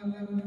Hare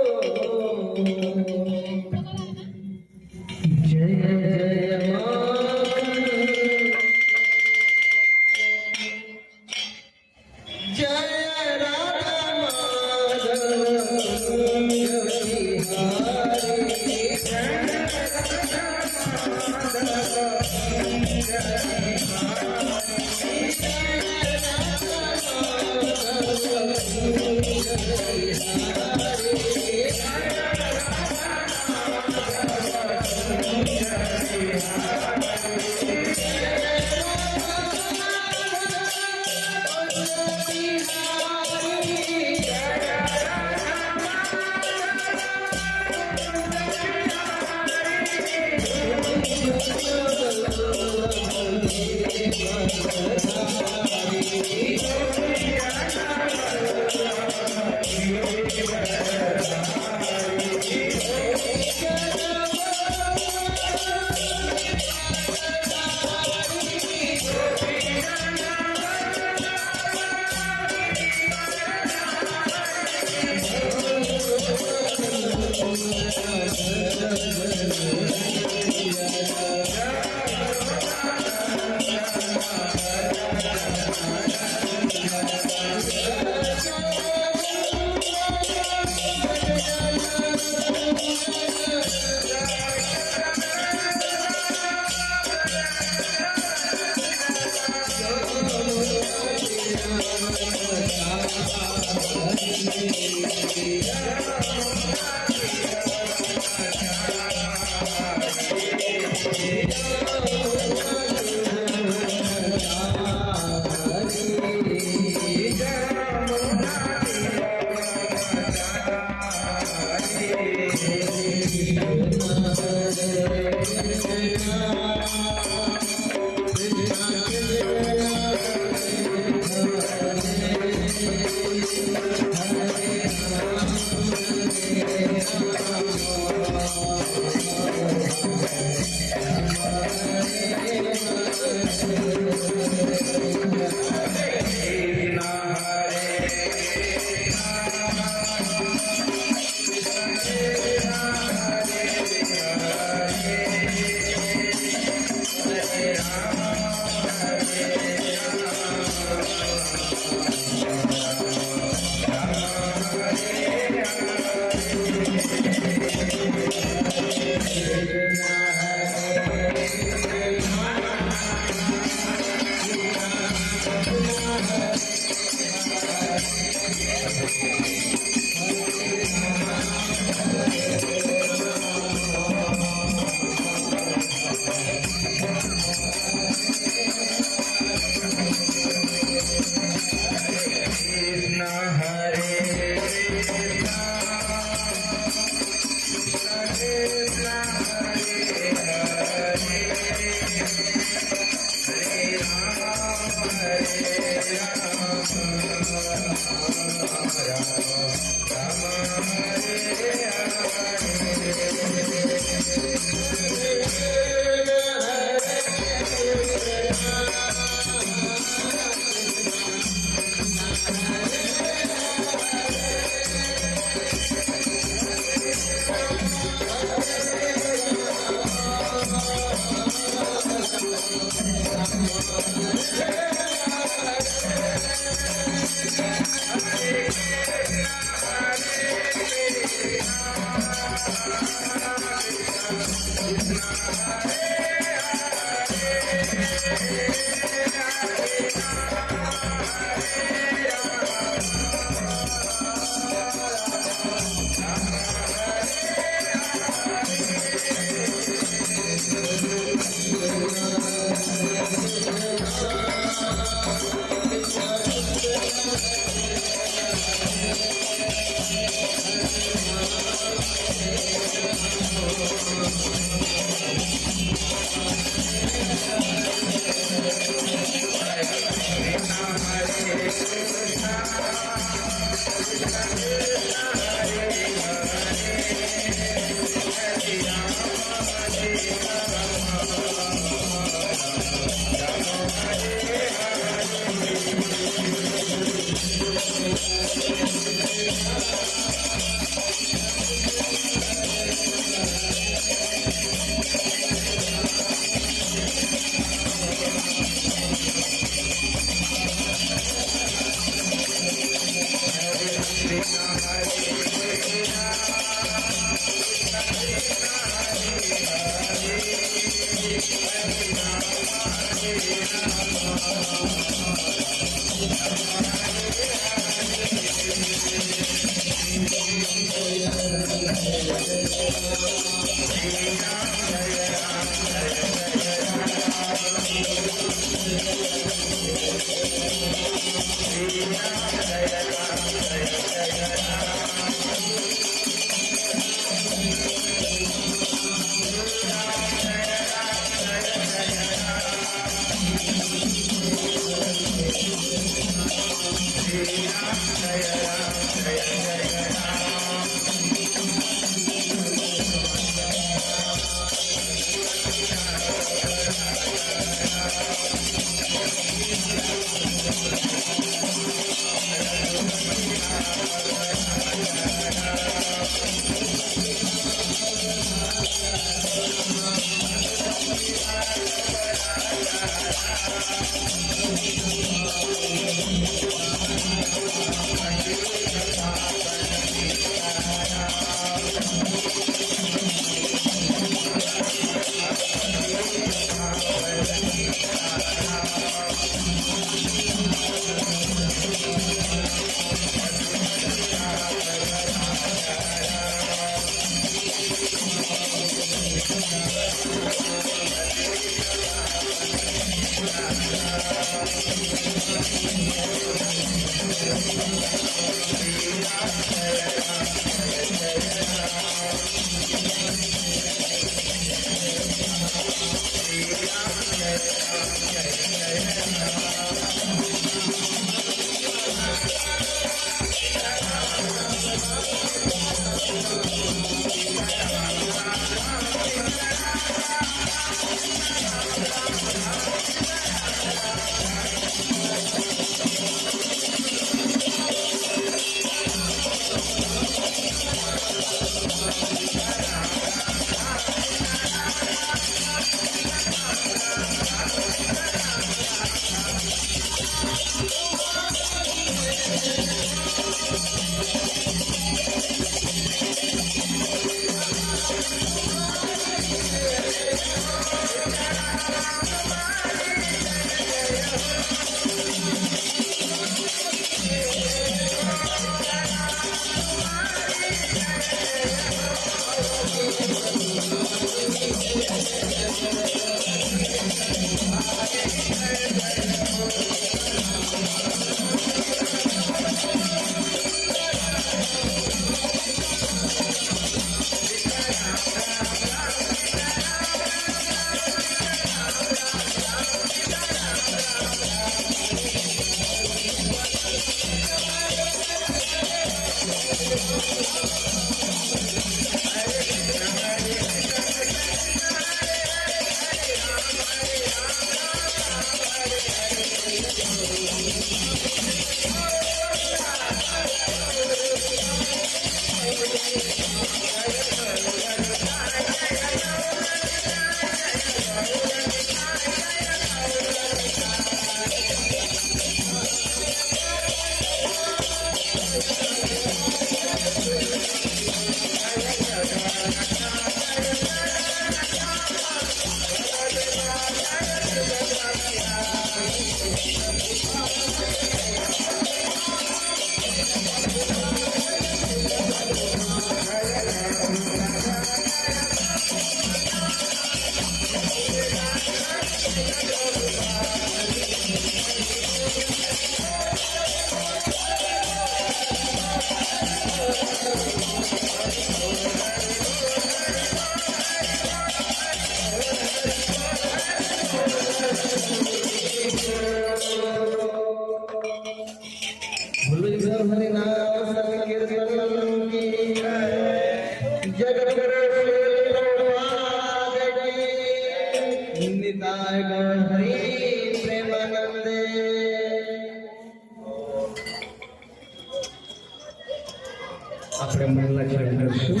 આપણે મનલા ચાલુ કરશું.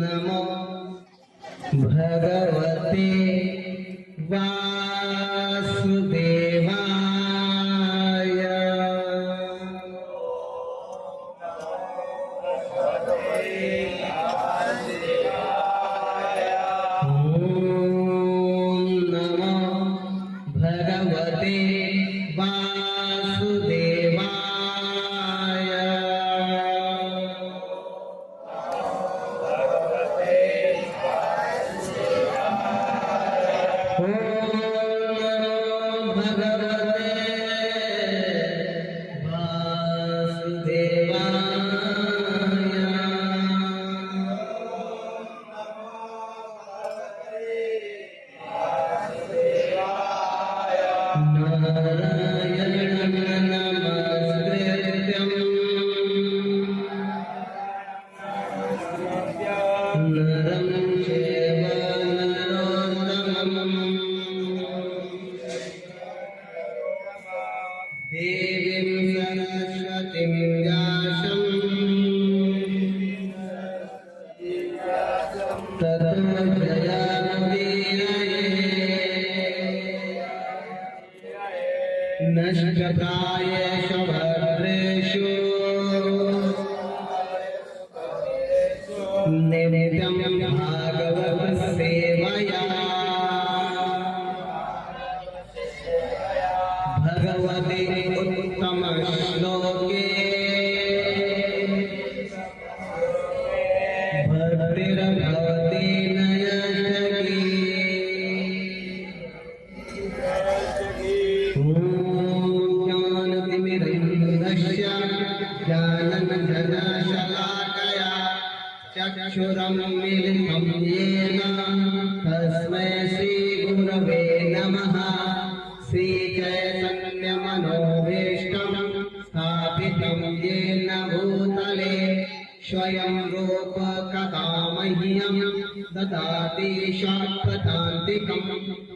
નમો ભગવતે વાસુદેવાય.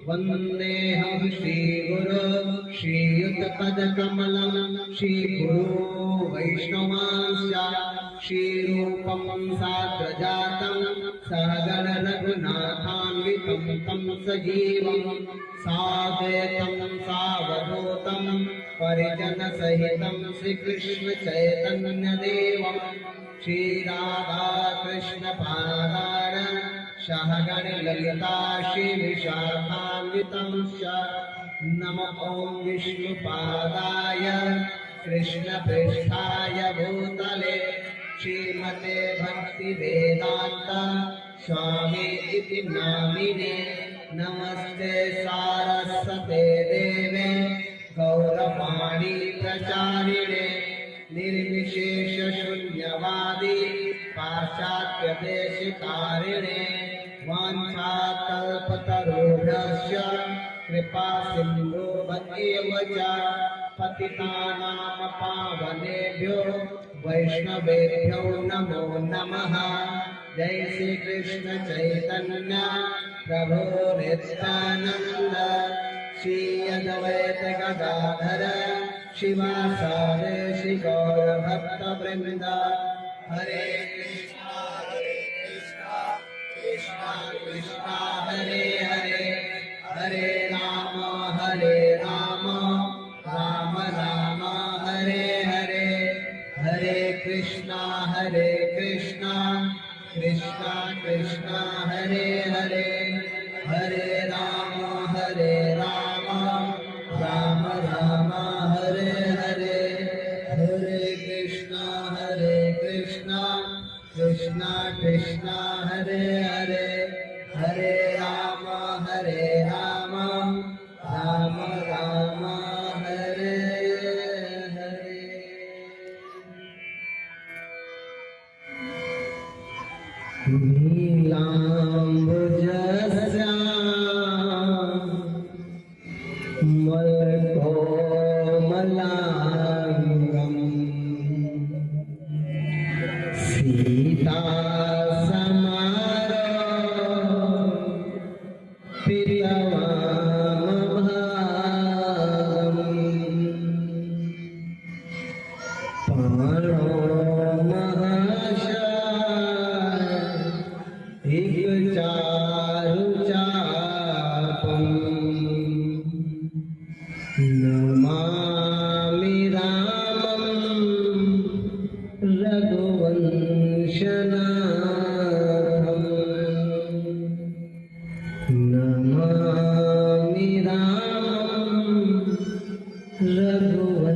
वन्देऽहं श्रीगुरो श्रीयुतपदकमलं श्रीगुरो वैष्णवांश्च श्रीरूपं साग्रजातं सहगण रघुनाथान्वितं तं सजीवं साद्वैतं सावधूतं परिजनसहितं श्रीकृष्ण चैतन्यदेवं श्रीराधा कृष्णपादार सहगण ललिता श्रीविशाखान्वितं च नमो ॐ विष्णुपादाय कृष्णपृष्ठाय भूतले श्रीमते भक्तिवेदान्त स्वामी इति नामिने नमस्ते सारस्वते देवे गौरवाणी प्रचारिणे निर्विशेष शून्यवादी पाश्चात्यदेशिकारिणे वाञ्छाकल्पतरुभ्यश्च कृपा सिन्धुभ्येव च पतितानां पावनेभ्यो वैष्णवेभ्यो नमो नमः। जय श्री कृष्ण चैतन्य प्रभु नित्यानंद श्री अद्वैत गदाधर शिवासादि श्री गौर भक्त वृंद। हरे कृष्णा कृष्णा कृष्णा हरे हरे हरे राम राम राम हरे हरे हरे कृष्णा कृष्णा कृष्णा हरे हरे हरे राम राम राम हरे हरे हरे कृष्णा कृष्णा कृष्णा हरे हरे हरे राम राम राम हरे हरे। नीलाम्बुजस्या मलकोमलाङ्गम् सीता समारो पाणो महाशाय चारु चापम् नमामि रामं रघुवंशनाथम्। नमामि रामं रघुवंशनाथं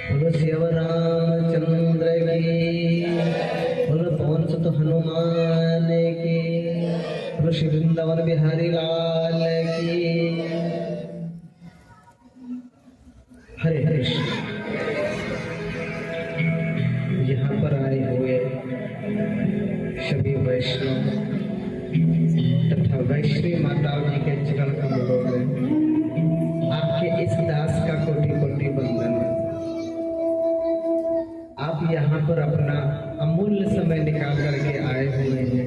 बोलो श्याम रामचंद्र की, बोलो पवन सुत हनुमान की, बोलो श्री वृंदावन बिहारी लाल की। हरे कृष्ण। यहाँ पर आए हुए सभी वैष्णव तथा वैष्णवी माताओं जी के चरण कमलों में आपके इस दास का कोटि कोटि वंदन। आप यहाँ पर अपना अमूल्य समय निकाल करके आए हुए हैं,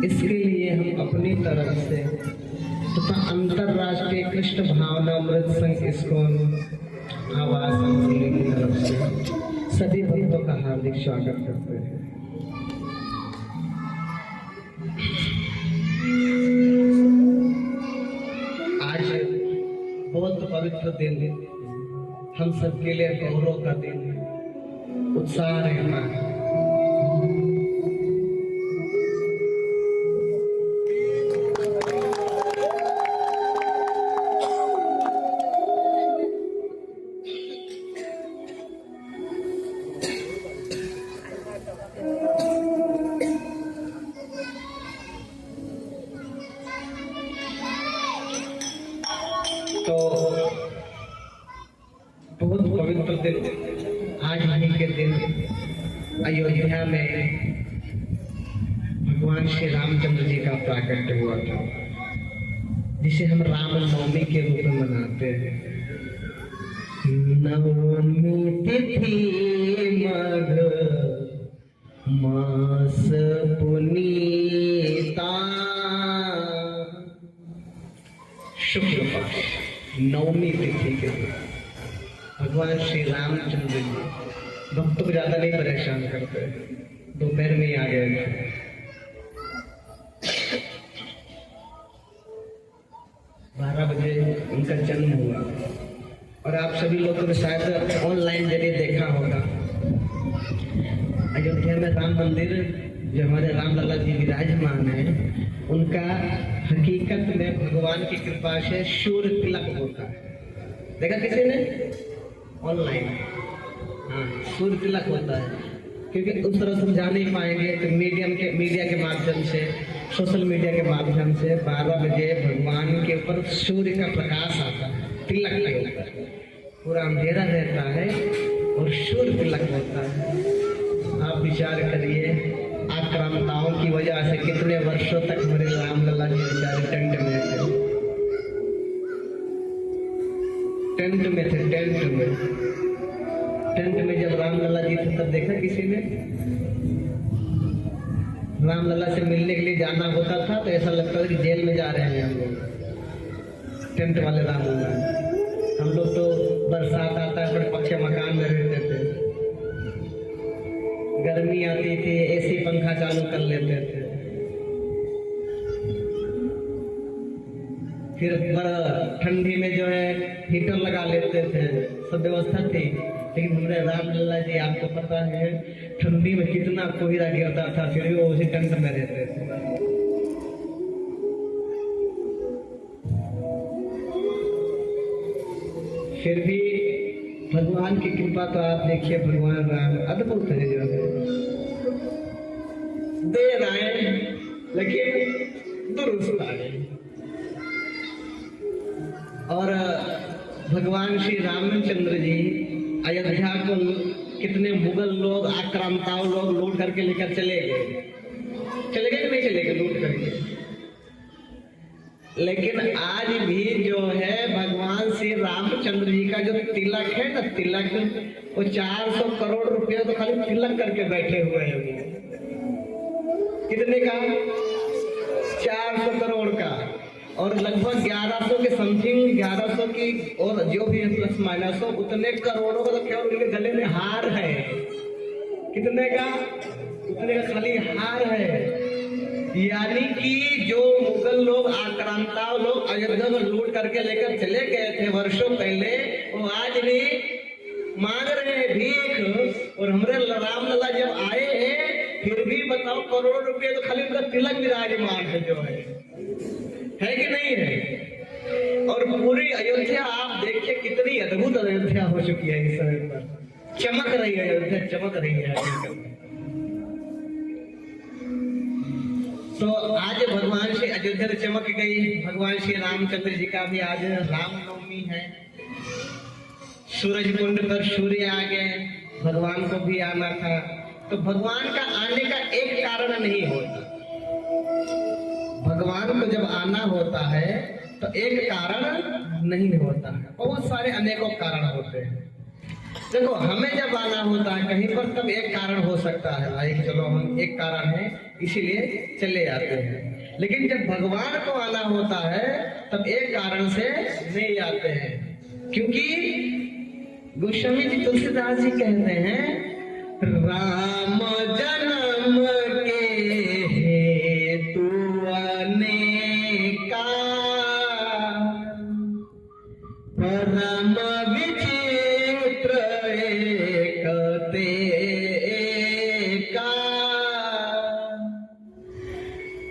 इसके लिए हम अपनी तरफ से तथा अंतरराष्ट्रीय कृष्ण भावनामृत संघ इस्कॉन आवासन जिले की तरफ से सभी भक्तों का हार्दिक स्वागत करते हैं। आज बहुत पवित्र दिन, हम सबके लिए गौरव का दिन, उत्साह रहना है। तो बहुत पवित्र दिन, आज ही के दिन अयोध्या में भगवान श्री रामचंद्र जी का प्राकट्य हुआ था, जिसे हम रामनवमी के रूप में मनाते हैं। नवमी तिथि मघ मास पुनीता, शुक्ल पक्ष नवमी तिथि के दिन भगवान श्री रामचंद्र जी भक्तों को ज्यादा नहीं परेशान करते, दोपहर में ही आ गए थे। 12 बजे उनका जन्म हुआ और आप सभी लोगों ने शायद ऑनलाइन जरिए देखा होगा। अयोध्या में राम मंदिर जो हमारे रामलला जी विराजमान है, उनका हकीकत में भगवान की कृपा से सूर्य तिलक होता है। देखा किसी ने ऑनलाइन? हाँ, सूर्य तिलक होता है। क्योंकि उस तरह समझा नहीं पाएंगे तो मीडिया के माध्यम से, सोशल मीडिया के माध्यम से 12 बजे भगवान के ऊपर सूर्य का प्रकाश आता है, तिलक के ऊपर पूरा अंधेरा रहता है और सूर्य तिलक होता है। आप विचार करिए, आक्रांताओं की वजह से कितने वर्षों तक हमारे रामलला जी बेचारे टेंट में थे, टेंट में जब रामलला जी थे तब देखा किसी ने? रामलला से मिलने के लिए जाना होता था तो ऐसा लगता था कि जेल में जा रहे हैं हम लोग, टेंट वाले रामलला। हम लोग तो बरसात आता है बड़े पक्के मकान में रहते थे, गर्मी आती थी एसी पंखा चालू कर लेते थे, फिर ठंडी में जो है हीटर लगा लेते थे, सब व्यवस्था थी। लेकिन हमारे रामलला जी, आपको पता है ठंडी में कितना कोहरा गिरता था, फिर भी वो उसी टेंट में रहते थे। फिर भी भगवान की कृपा तो आप देखिए, भगवान राम अद्भुत है, जो है देर आए लेकिन दुरुस्त आए। और भगवान श्री रामचंद्र जी अयोध्या को कितने मुगल लोग, आक्रांताओं लोग लूट करके लेकर चले गए कि नहीं चले गए लूट करके। लेकिन आज भी जो है भगवान श्री रामचंद्र जी का जो तिलक है ना, तिलक वो 400 करोड़ रुपए तो खाली तिलक करके बैठे हुए हैं। कितने का? 400 करोड़ का। और लगभग 1100 के समथिंग, 1100 की और जो भी है प्लस माइनस हो, उतने करोड़ों का तो केवल उनके गले में हार है। कितने का? उतने का खाली हार है। यानी कि जो मुगल लोग आक्रांता लोग अयोध्या में लूट करके लेकर चले गए थे वर्षों पहले, वो आज भी मांग रहे हैं भीख। और हमारे राम लला जब आए हैं, फिर भी बताओ करोड़ों रुपए तो खाली उनका तिलक विराजमान है जो है कि नहीं है। और पूरी अयोध्या आप देखिए कितनी अद्भुत अयोध्या हो चुकी है इस समय पर, चमक रही है अयोध्या, चमक रही है। तो आज भगवान श्री अयोध्या चमक गई। भगवान श्री रामचंद्र जी का भी आज रामनवमी है। सूरज कुंड पर सूर्य आ गए, भगवान को भी आना था। तो भगवान का आने का एक कारण नहीं होता। भगवान को जब आना होता है तो एक कारण नहीं होता है, बहुत सारे अनेकों कारण होते हैं। देखो, हमें जब आना होता है कहीं पर तब एक कारण हो सकता है, एक चलो हम एक कारण है इसीलिए चले आते हैं। लेकिन जब भगवान को आना होता है तब एक कारण से नहीं आते हैं, क्योंकि गोस्वामी जी तुलसीदास जी कहते हैं, राम जन्म के हेतु अनेका परम विचित्र एक तेका।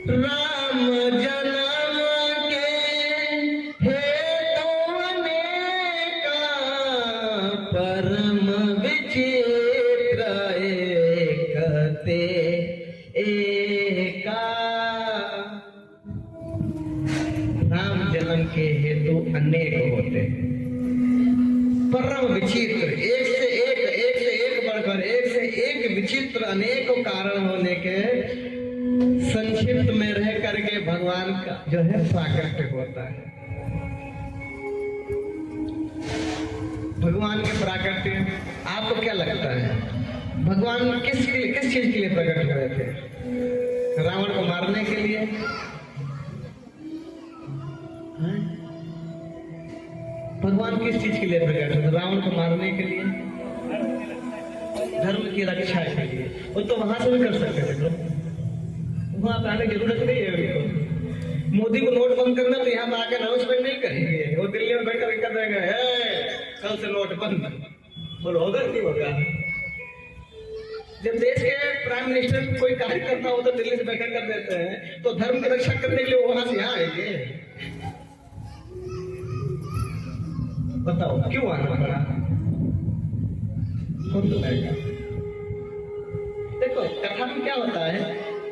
राम जन्म के हेतु अनेका परम विचित्र एक तेका। राम जन्म के हेतु अनेक होते हैं, परम विचित्र, एक से एक बढ़कर, एक से एक विचित्र अनेकों कारण होने के संक्षिप्त में रह करके भगवान का जो है प्राकट्य होता है। भगवान के प्राकट्य आपको क्या लगता है? भगवान किस चीज के लिए प्रकट हुए थे? रावण को मारने के लिए? भगवान किस चीज के लिए प्रकट हुए? रावण को मारने के लिए, धर्म की रक्षा के लिए। वो तो वहां से भी कर सकते थे, वहां पे आने की जरूरत नहीं है उनको। मोदी को नोट बंद करना तो यहाँ आकर अनाउंसमेंट नहीं करेंगे, वो दिल्ली में बैठकर कर देंगे कल से नोट बंद, बोलो होगा नहीं होगा? जब देश के प्राइम मिनिस्टर कोई कार्य करता हो तो दिल्ली से बैठक कर देते हैं, तो धर्म की रक्षा करने के लिए वहां से यहाँ आएंगे? बताओ क्यों आना पड़ा? देखो, कथा में क्या होता है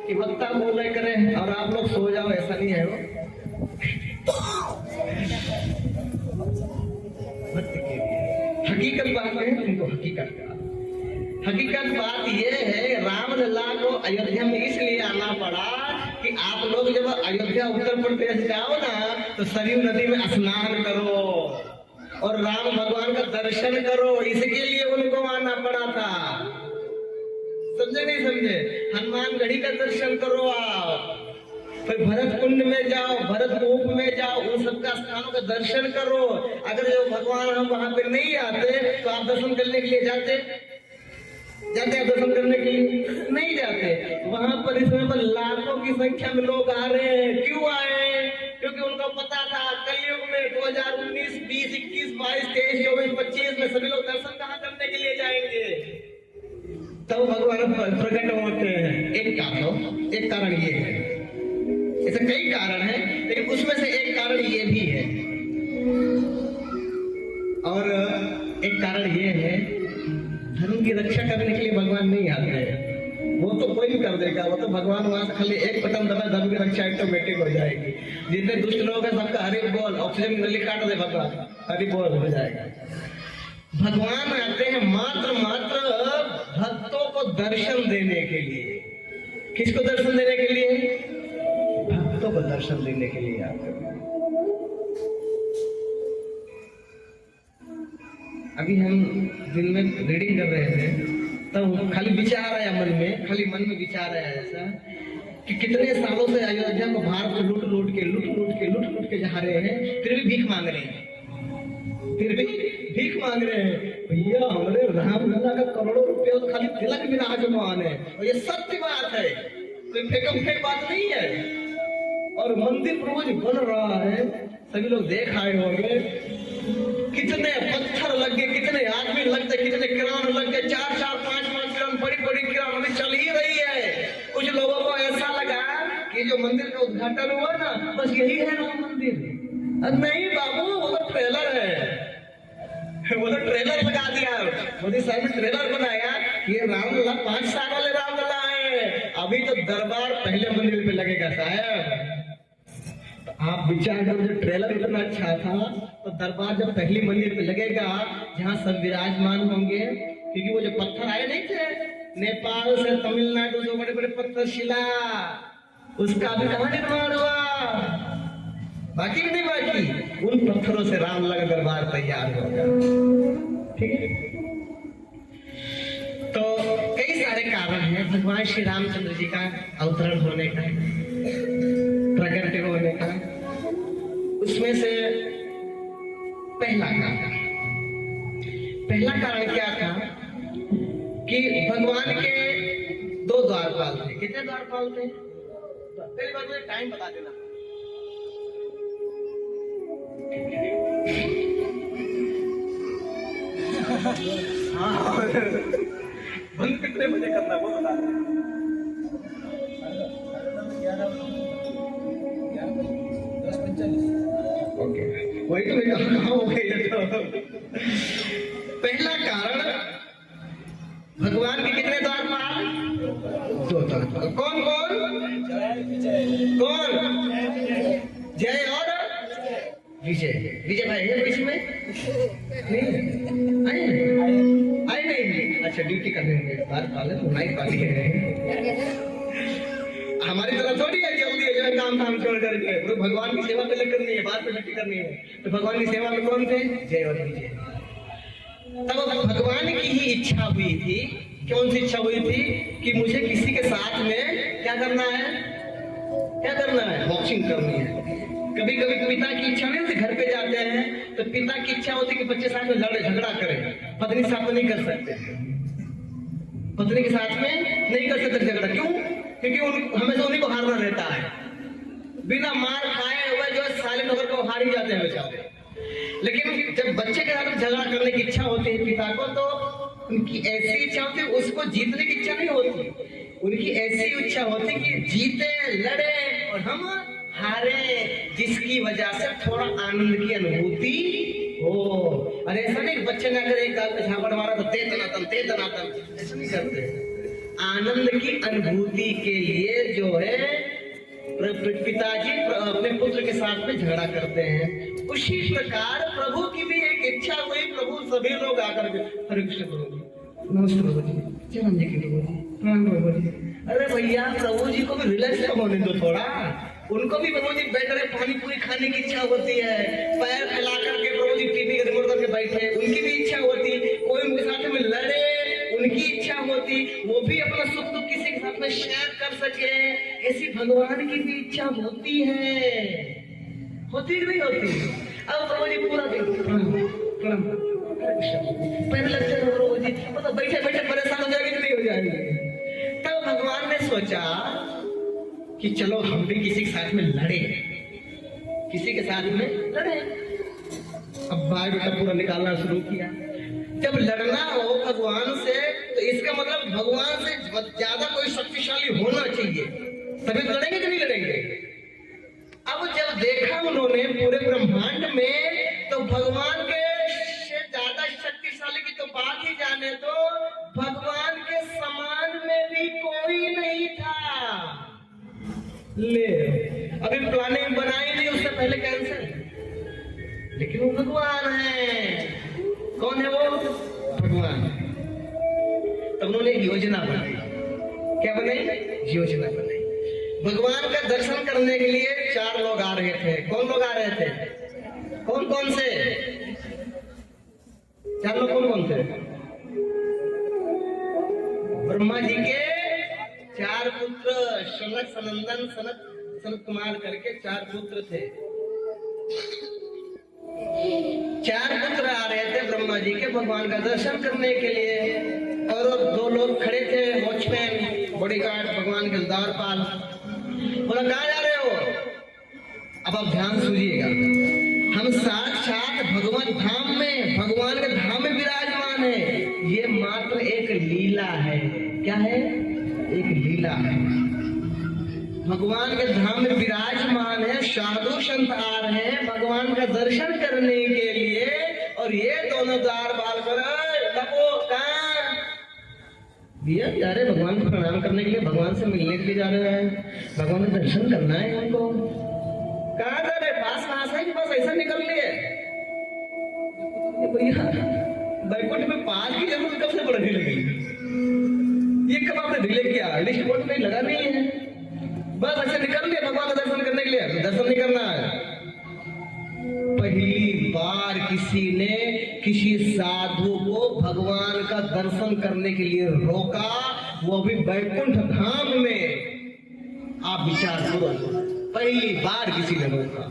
कि वक्ता बोले करें और आप लोग सो जाओ, ऐसा नहीं है वो। हकीकत बात है, तुमको हकीकत बात यह है, राम लला को अयोध्या में इसलिए आना पड़ा कि आप लोग जब अयोध्या उत्तर प्रदेश जाओ ना तो सरयू नदी में स्नान करो और राम भगवान का दर्शन करो, इसके लिए उनको आना पड़ा था। समझे नहीं समझे? हनुमानगढ़ी का दर्शन करो आप, फिर भरत कुंड में जाओ, भरत कूप में जाओ, उन सबका स्थानों का दर्शन करो। अगर जो भगवान हम वहां पे नहीं आते तो आप दर्शन करने के लिए जाते हैं? दर्शन करने के लिए नहीं जाते। वहां पर इस समय पर लाखों की संख्या में लोग आ रहे हैं। क्यों आए? क्योंकि उनको पता था कलयुग में 2019, 20, 21, 22, 23, 24, 25 में सभी लोग दर्शन कहाँ करने के लिए जाएंगे? तब भगवान प्रकट होते हैं। एक कारण ये है, ऐसे कई कारण है, लेकिन उसमें से एक कारण ये भी है। और एक कारण ये है, धर्म की रक्षा करने के लिए भगवान नहीं आते हैं। वो तो कोई भी कर देगा, वो तो भगवान वहां से खाली एक बटन दबा, धर्म की रक्षा ऑटोमेटिक हो जाएगी। जितने दुष्ट लोग हैं सबका हरि बोल, ऑक्सीजन नली काट दे भगवान, हरि बोल हो जाएगा। भगवान आते हैं मात्र भक्तों को दर्शन देने के लिए। किसको दर्शन देने के लिए? भक्तों को दर्शन देने के लिए आते हैं। अभी हम दिन में रीडिंग कर रहे थे तब खाली विचार आया मन में विचार आया ऐसा कि कितने सालों से अयोध्या को भारत को लूट के जा रहे हैं, फिर भी भीख मांग रहे हैं। भैया हमारे राम लला का करोड़ों रुपये तो खाली तिलक विराजमान है, और ये सत्य बात है। कोई फेंक बात नहीं है। और मंदिर प्रभु जी बन रहा है, सभी लोग देख आए होंगे, कितने पत्थर लग गए, कितने आदमी लग गए, कितने किरान लग गए, 4-4, 5-5 किरान, बड़ी किरान अभी चल ही रही है। कुछ लोगों को ऐसा लगा कि जो मंदिर का उद्घाटन हुआ ना, बस यही है राम मंदिर। नहीं बाबू, वो तो ट्रेलर है, वो तो ट्रेलर लगा दिया। मोदी साहब ने ट्रेलर बनाया, ये रामलला 5 साल वाले रामलला है, अभी तो दरबार पहले मंदिर पे लगेगा साहब। आप विचार करो, जो ट्रेलर इतना अच्छा था, तो दरबार जब पहली मंदिर पे लगेगा जहाँ सब विराजमान होंगे, क्योंकि वो जो पत्थर आए नहीं थे नेपाल से, तमिलनाडु से, बड़े बड़े पत्थर शिला, उसका भी कहाँ निर्माण हुआ? बाकी भी नहीं बाकी, उन पत्थरों से रामलला का दरबार तैयार होगा। ठीक है, तो कई सारे कारण हैं भगवान श्री रामचंद्र जी का अवतरण होने का, प्रकट होने का। उसमें से पहला कारण क्या था कि भगवान के 2 द्वारपाल थे। कितने द्वारपाल थे? पहली बात मुझे टाइम बता देना। हाँ, बंद कितने बजे करना वो बता देना। ओके, वही तो मैं कहाँ हो गई। पहला कारण, भगवान के कितने द्वारपाल? 2 द्वारपाल। कौन कौन? जय और विजय भाई है बीच में? नहीं आए नहीं। अच्छा, ड्यूटी करने में द्वारपाल है तो नाइट पाली है। हमारी तरह थोड़ी है जल्दी है, जो है काम छोड़ करके तो भगवान की सेवा पहले करनी है, बाद में ड्यूटी करनी है। तो भगवान की सेवा में कौन थे? जय और विजय। तब भगवान की ही इच्छा हुई थी। कौन सी इच्छा हुई थी? कि मुझे किसी के साथ में क्या करना है? बॉक्सिंग करनी है। कभी कभी पिता की इच्छा नहीं होती, घर पे जाते हैं तो पिता की इच्छा होती कि बच्चे साथ में झगड़ा करें, पत्नी साथ में नहीं कर सकते, पत्नी के साथ में नहीं कर सकते झगड़ा। क्यों? क्योंकि हमेशा उन्हीं को हारना रहता है। बिना मार खाए हुए जो है साले नौकर को हार ही जाते हैं बेचारे। लेकिन जब बच्चे के साथ झगड़ा करने की इच्छा होती है पिता को, तो उनकी ऐसी इच्छा होती है, उसको जीतने की इच्छा नहीं होती, उनकी ऐसी इच्छा होती कि जीते, लड़े और हम हारे, जिसकी वजह से थोड़ा आनंद की अनुभूति हो। और ऐसा नहीं बच्चे ने अगर एक गाल पे झापड़ मारा तो ते दनातन, ऐसा नहीं करते। आनंद की अनुभूति के लिए जो है पिताजी अपने पुत्र के साथ में झगड़ा करते हैं। उसी प्रकार प्रभु की भी एक इच्छा हुई। प्रभु सभी लोग आकर के, हरे कृष्ण प्रभु जी, नमस्ते प्रभु जी, चरण जी की प्रभु जी, प्रणाम प्रभु जी। अरे भैया, प्रभु जी को भी रिलैक्स होने दो थोड़ा। उनको भी प्रभु जी बैठ रहे, पानी पूरी खाने की इच्छा होती है, पैर फैला करके प्रभु जी टीवी का रिमोट करके बैठे, उनकी भी इच्छा होती। कोई उनके साथ में लड़े, उनकी इच्छा होती, वो भी अपना सुख दुख किसी के साथ में शेयर कर सके। ऐसी भगवान की भी इच्छा होती है, होती नहीं होती? अब प्रभु जी पूरा दिन प्रणाम पहले लगते हैं प्रभु जी, मतलब बैठे बैठे परेशान हो जाएंगे कि नहीं हो जाएंगे। तब भगवान ने सोचा कि चलो हम भी किसी के साथ में लड़े, किसी के साथ में लड़े। अब भाई बेटा पूरा निकालना शुरू किया। जब लड़ना हो भगवान से, तो इसका मतलब भगवान से ज्यादा कोई शक्तिशाली होना चाहिए, तभी तो लड़ेंगे कि नहीं लड़ेंगे। अब जब देखा उन्होंने पूरे ब्रह्मांड में, तो भगवान के से ज्यादा शक्तिशाली की तो बात ही जाने दो, भगवान के समान में भी कोई नहीं था। ले, अभी प्लानिंग बनाई नहीं, उससे पहले कैंसिल। लेकिन वो भगवान है। कौन है वो? भगवान। तब उन्होंने एक योजना बनाई। क्या बनाई? योजना बनाई। भगवान का दर्शन करने के लिए 4 लोग आ रहे थे। कौन लोग आ रहे थे? कौन कौन से 4 लोग? कौन कौन थे? ब्रह्मा जी के 4 पुत्र, सनक, सनंदन, सनत कुमार करके 4 पुत्र थे। 4 पुत्र आ रहे थे ब्रह्मा जी के भगवान का दर्शन करने के लिए। और 2 लोग खड़े थे, वॉचमैन बॉडीगार्ड, भगवान के द्वारपाल। बोला कहाँ जा रहे हो? अब आप ध्यान सुनिएगा, हम साक्षात भगवान धाम में, भगवान के धाम में विराजमान है। ये मात्र एक लीला है। क्या है? एक लीला है। भगवान के धाम में विराजमान है, साधु संत आ रहे हैं भगवान का दर्शन करने के लिए, और ये दोनों द्वार बाल कर दिया जा रहे भगवान को प्रणाम करने के लिए, भगवान से मिलने के लिए जा रहे हैं, भगवान का दर्शन करना है उनको। कहाँ जा रहे? पास है कि बस ऐसा निकल लिए? भैया बैकुंठ में पास की जरूरत कब से बढ़ने लगी? ये कब आपने डिले किया? लिस्ट बोर्ड में लगा नहीं है, बस ऐसे निकल लिए भगवान का दर्शन करने के लिए। दर्शन नहीं करना है। पहली बार किसी ने किसी साधु को भगवान का दर्शन करने के लिए रोका, वो भी बैकुंठ धाम में। आप विचार करो, पहली बार किसी ने रोका।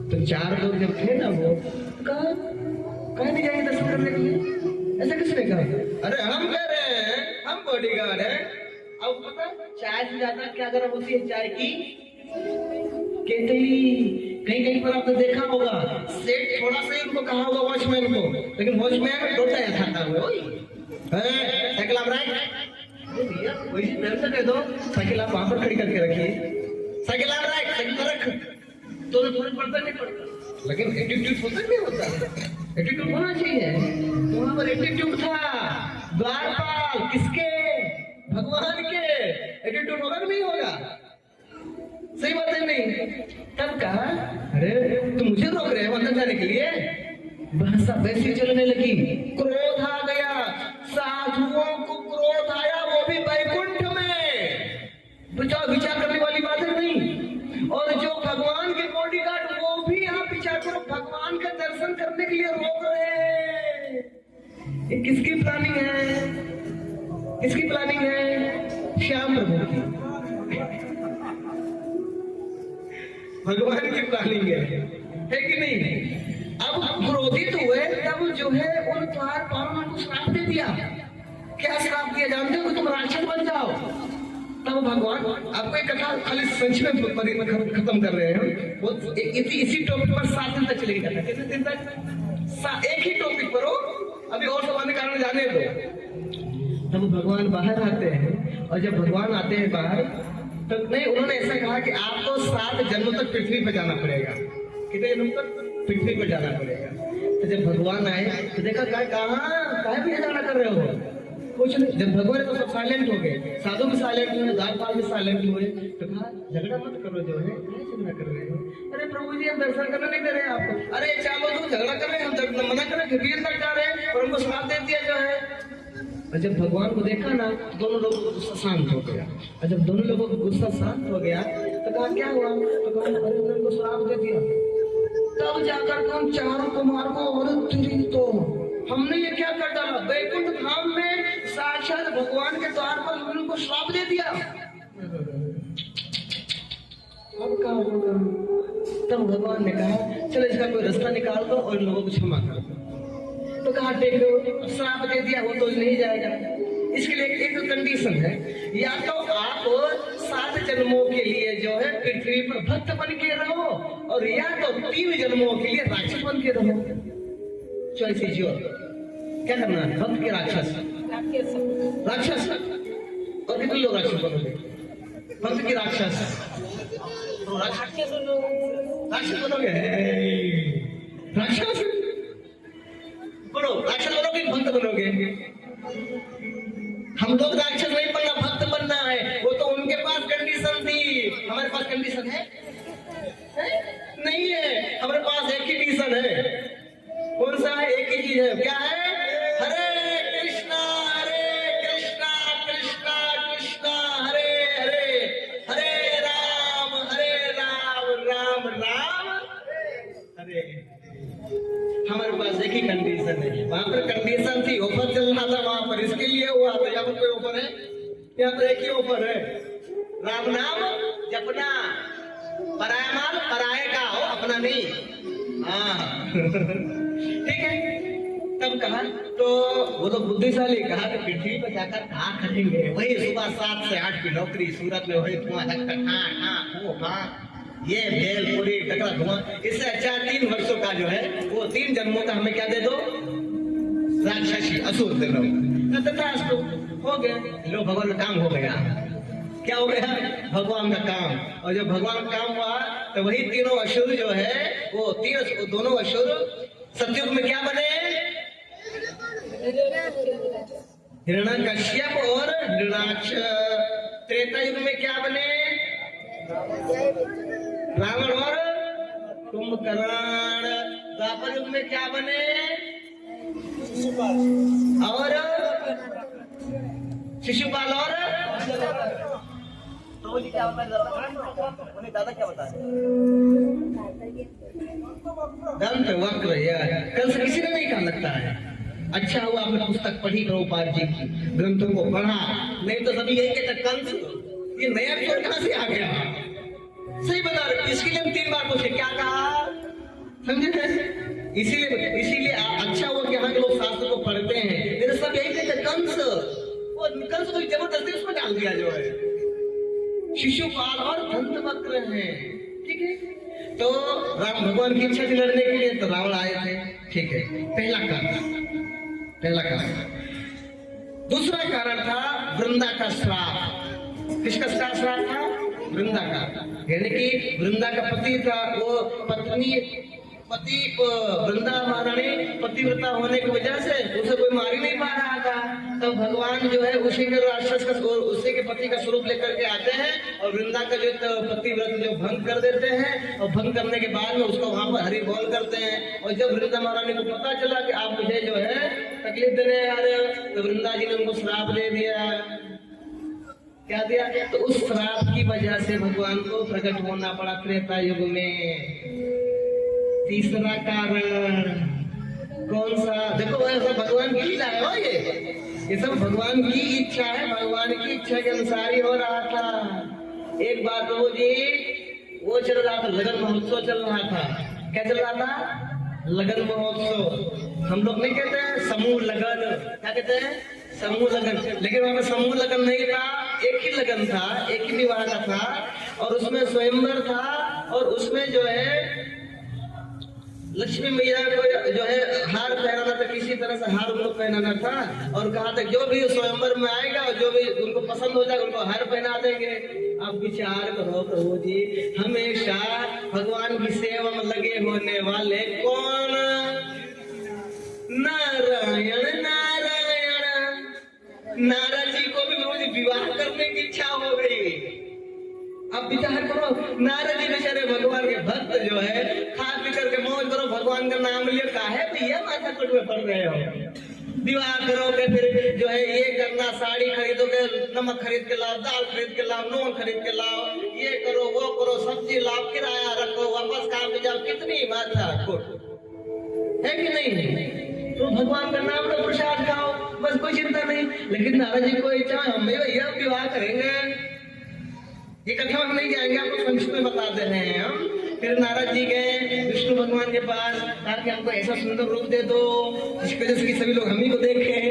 तो 4 लोग जब थे ना, वो कहीं नहीं जाएंगे दर्शन करने के लिए? ऐसा किसने कहा? अरे हम कह रहे हैं, हम बॉडीगार्ड हैं। अब पता चाय से ज्यादा क्या गर्म होती है? चाय की केतली। कहीं कहीं पर आपने देखा होगा, सेठ थोड़ा सा ही उनको कहा होगा वॉचमैन को, लेकिन वॉचमैन लोटा है खाता हुआ। साइकिल आप राइट भैया, वैसे मेरे से कह दो साइकिल आप वहां पर खड़ी करके रखिए। साइकिल आप राइट, साइकिल पर रख, तो फर्क पड़ता नहीं पड़ता, लेकिन एटीट्यूड होता नहीं होता। एटीट्यूड होना चाहिए। तो वहां पर एटीट्यूड था। द्वारपाल किसके? भगवान के। एटीट्यूड होगा कि नहीं होगा? सही बात है नहीं? तब कहा, अरे तुम मुझे रोक रहे हो अंदर जाने के लिए? भाषा वैसी चलने लगी, क्रोध आ गया। साधुओं को क्रोध आया, वो भी बैकुंठ में। विचार करने वाली बात है नहीं? और जो भगवान के बॉडीगार्ड, वो भी यहाँ विचार करो, भगवान का दर्शन करने के लिए रोक रहे हैं। ये किसकी प्लानिंग है? किसकी प्लानिंग है? श्याम प्रभु की, भगवान की प्लानिंग है कि नहीं? अब क्रोधित हुए, तब जो है उन द्वारपालों को श्राप दे दिया। क्या श्राप दिया जानते हो? कि तुम राक्षस बन जाओ। तब भगवान, आपको एक कथा खाली संक्षेप में खत्म कर रहे हैं। वो इसी टॉपिक पर 7 दिन तक चलेगी कथा। कितने दिन तक? एक ही टॉपिक पर हो, अभी और सब आने कारण जाने दो। तब भगवान बाहर आते हैं, और जब भगवान आते हैं बाहर, तब नहीं, उन्होंने ऐसा कहा कि आपको 7 जन्मों तक पृथ्वी पर जाना पड़ेगा। कितने जन्मों तक? पृथ्वी पर जाना पड़ेगा। तो जब भगवान आए तो देखा, कहाँ भी झगड़ा कर रहे हो? कुछ नहीं। जब भगवान तो सब साइलेंट हो गए, साधु भी साइलेंट हुए, द्वारपाल भी साइलेंट हुए। तो कहा, झगड़ा मत करो, जो है झगड़ा कर रहे हो? अरे प्रभु जी, हम दर्शन करने नहीं दे रहे आपको। अरे चलो, तुम झगड़ा कर रहे हैं, हम मना करें, फिर भी अंदर जा रहे हैं, और हमको श्राप दे दिया जो है। और जब भगवान को देखा ना, दोनों लोगों को गुस्सा शांत हो गया। और जब दोनों लोगों को गुस्सा शांत हो गया, तो कहा क्या हुआ? तो कहा, अरे उनको श्राप दे दिया। तब जाकर हम चारों को मारो। और तो हमने ये क्या कर डाला? बैकुंठ धाम में साक्षात भगवान के द्वार पर हमने उनको श्राप दे दिया। अब क्या होगा? तब भगवान ने कहा, चलो इसका कोई रास्ता निकाल दो और इन लोगों को क्षमा कर दो। तो कहा, देखो श्राप दे दिया, वो तो नहीं जाएगा। इसके लिए एक कंडीशन है, या तो आप 7 जन्मों के लिए जो है पृथ्वी पर भक्त बन के रहो, और या तो 3 जन्मों के लिए राक्षस बन के रहो। Choice is your. क्या करना है? भक्त के राक्षस? राक्षस। और कितने लोग राक्षस बनोगे? भक्त की राक्षस। तो राक्षस बनोगे? राक्षस बनो, राक्षस बनोगे, भक्त बनोगे? हम लोग राक्षस नहीं बनना, भक्त बनना है। वो तो उनके पास कंडीशन थी, हमारे पास कंडीशन है? नहीं है। हमारे पास एक ही कंडीशन है। कौन सा है? एक ही चीज है। क्या है? हरे कृष्णा कृष्णा कृष्णा हरे हरे, हरे राम राम राम हरे। हमारे पास एक ही कंडीशन है। वहां पर कंडीशन थी, ऑफर चल रहा था वहां पर, इसके लिए हुआ था। यहाँ पर कोई ऑफर है? यहाँ पर एक ही ऑफर है, राम नाम जपना। पराया माल पराये का हो, अपना नहीं। हाँ ठीक है। तब तब कहा तो वो तो बुद्धिशाली कहा कि पृथ्वी पर जाकर कहा करेंगे, वही सुबह 7 से 8 की नौकरी, सूरत में वही धुआं ये भेल पूरी टकरा धुआं। इससे अच्छा 3 वर्षों का जो है वो 3 जन्मों का हमें क्या दे दो, राक्षसी असुर दे दो। हो गया, लो भगवान का काम हो गया। क्या हो गया, भगवान का काम। और जब भगवान का काम हुआ तो वही तीनों असुर जो है वो दोनों असुर सतयुग में क्या बने, हिरण्यकश्यप और हिरण्याक्ष। त्रेता युग में क्या बने, रावण और कुंभकर्ण। द्वापर युग में क्या बने, और शिशुपाल और दादा क्या बता रहे, दंत वक्र। कल से किसी ने नहीं कहा लगता है। अच्छा हुआ आपने पुस्तक पढ़ी प्रभुपाद जी की, ग्रंथों को पढ़ा, नहीं तो सभी यही कहते कंस ये नया चोर कहां से आ गया। सही बता रहे, इसके लिए हम 3 बार पूछे क्या कहा, समझे। इसीलिए अच्छा हुआ कि यहाँ के लोग शास्त्र को पढ़ते हैं, मेरे सब यही कहते कंस, वो कंस को जबरदस्ती उसमें डाल दिया जो है। शिशुपाल और दंतवक्र हैं, ठीक है। तो राम भगवान की इच्छा थी लड़ने के लिए, तो रावण आए थे, ठीक है। पहला कारण। दूसरा कारण था वृंदा का श्राप। किसका श्राप था, वृंदा का। यानी कि वृंदा का पति था, वो पति वृंदा महारानी पतिव्रता होने की वजह से उसे कोई मार ही नहीं पा रहा था। तब भगवान जो है उसी के राक्षस का उसी के पति का स्वरूप लेकर के आते हैं और वृंदा का जो पतिव्रत जो भंग कर देते हैं, और भंग करने के बाद में उसको वहां पर हरि बोल करते हैं। और जब वृंदा महारानी को पता चला कि आप मुझे जो है तकलीफ देने आ रहे हो, तो वृंदा जी ने उनको श्राप दे दिया। क्या दिया, तो उस श्राप की वजह से भगवान को प्रकट होना पड़ा त्रेता युग में। तीसरा कारण कौन सा, देखो ऐसा भगवान की लीला है, ये सब भगवान की इच्छा है, भगवान की इच्छा के अनुसार ही हो रहा था। एक बार प्रभु जी वो चल रहा था, लगन महोत्सव चल रहा था। क्या चल रहा था, लगन महोत्सव। हम लोग नहीं कहते हैं समूह लगन, क्या कहते हैं, समूह लगन। लेकिन वहां पर समूह लगन नहीं था, एक ही लगन था, एक ही विवाह का था। और उसमें स्वयंवर था, और उसमें जो है लक्ष्मी मैया को जो है हार पहनाना था, किसी तरह से हार उनको पहनाना था। और कहा था जो भी स्वयंवर में आएगा और जो भी उनको पसंद हो जाएगा उनको हार पहना देंगे। अब विचार करो प्रभु जी, हमेशा भगवान की सेवा में लगे होने वाले कौन, नारायण नारायण। नारद जी को भी मुझे विवाह करने की इच्छा हो गई। अब विचार करो, नारद जी बेचारे भगवान के भक्त जो है, खा पी करके मौज करो, भगवान का नाम लिया, काहे भैया माथा कुट में पड़ रहे हो। विवाह करोगे फिर जो है ये करना, साड़ी खरीदोगे, नमक खरीद के लाओ, दाल खरीद के लाओ, नून खरीद के लाओ, ये करो वो करो, सब्जी लाओ, किराया रखो, वापस काम पे जाओ, कितनी माथा कुट है कि नहीं। तो भगवान का नाम लो, प्रसाद खाओ, बस कोई चिंता नहीं। लेकिन नारद जी को इच्छा, हम भैया विवाह करेंगे। ये कथा हम नहीं जाएंगे, आपको संक्षिप्त में बता दे रहे हैं हम। फिर नारद जी गए विष्णु भगवान के पास, कहा कि हमको ऐसा सुंदर रूप दे दो जिसकी वजह से सभी लोग हम ही को देखें,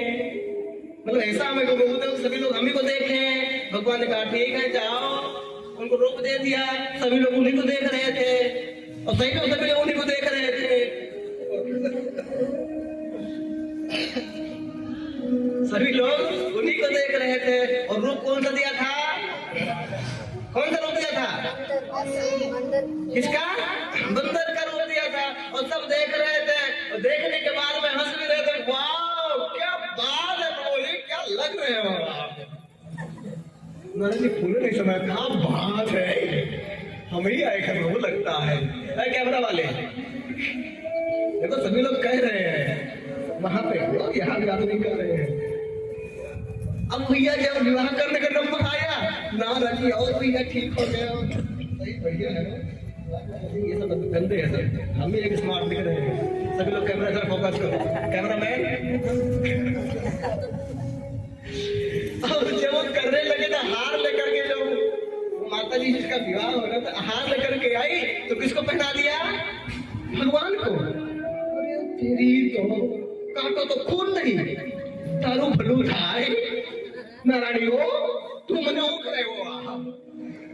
मतलब ऐसा हमें रूप दो सभी लोग हम ही को देखें। भगवान ने कहा ठीक है जाओ, उनको रूप दे दिया। सभी लोग उन्हीं को देख रहे थे, और सही में सभी लोग उन्हीं को देख रहे थे। सभी लोग उन्हीं को देख रहे थे। और रूप कौन सा दिया था, कौन सा रूप दिया था, किसका, बंदर का रूप दिया था। और सब देख रहे थे, और देखने के बाद में हंस भी रहे थे, वाह क्या बात है प्रभु, क्या लग रहे हो आप। नारद जी फूले नहीं समझ, क्या बात है, हम ही आए हैं प्रभु लगता है। कैमरा वाले देखो, सभी लोग कह रहे हैं वहां पे, यहाँ बात नहीं कर रहे हैं। अब भैया जब विवाह करने का नंबर आया, नारद जी और भैया ठीक हो गए, सही बढ़िया है। ये सब गंदे हैं सर, हम भी एक स्मार्ट दिख रहे हैं। सभी लोग कैमरा सर फोकस करो, कैमरामैन। अब जब वो करने लगे तो हार लेकर के, जो माता जी जिसका विवाह हो रहा था हार लेकर के आई, तो किसको पहना दिया, भगवान को। अरे तेरी तो काटो तो खून नहीं तारू भलू थाय नारायणी हो तू मने वो करे हो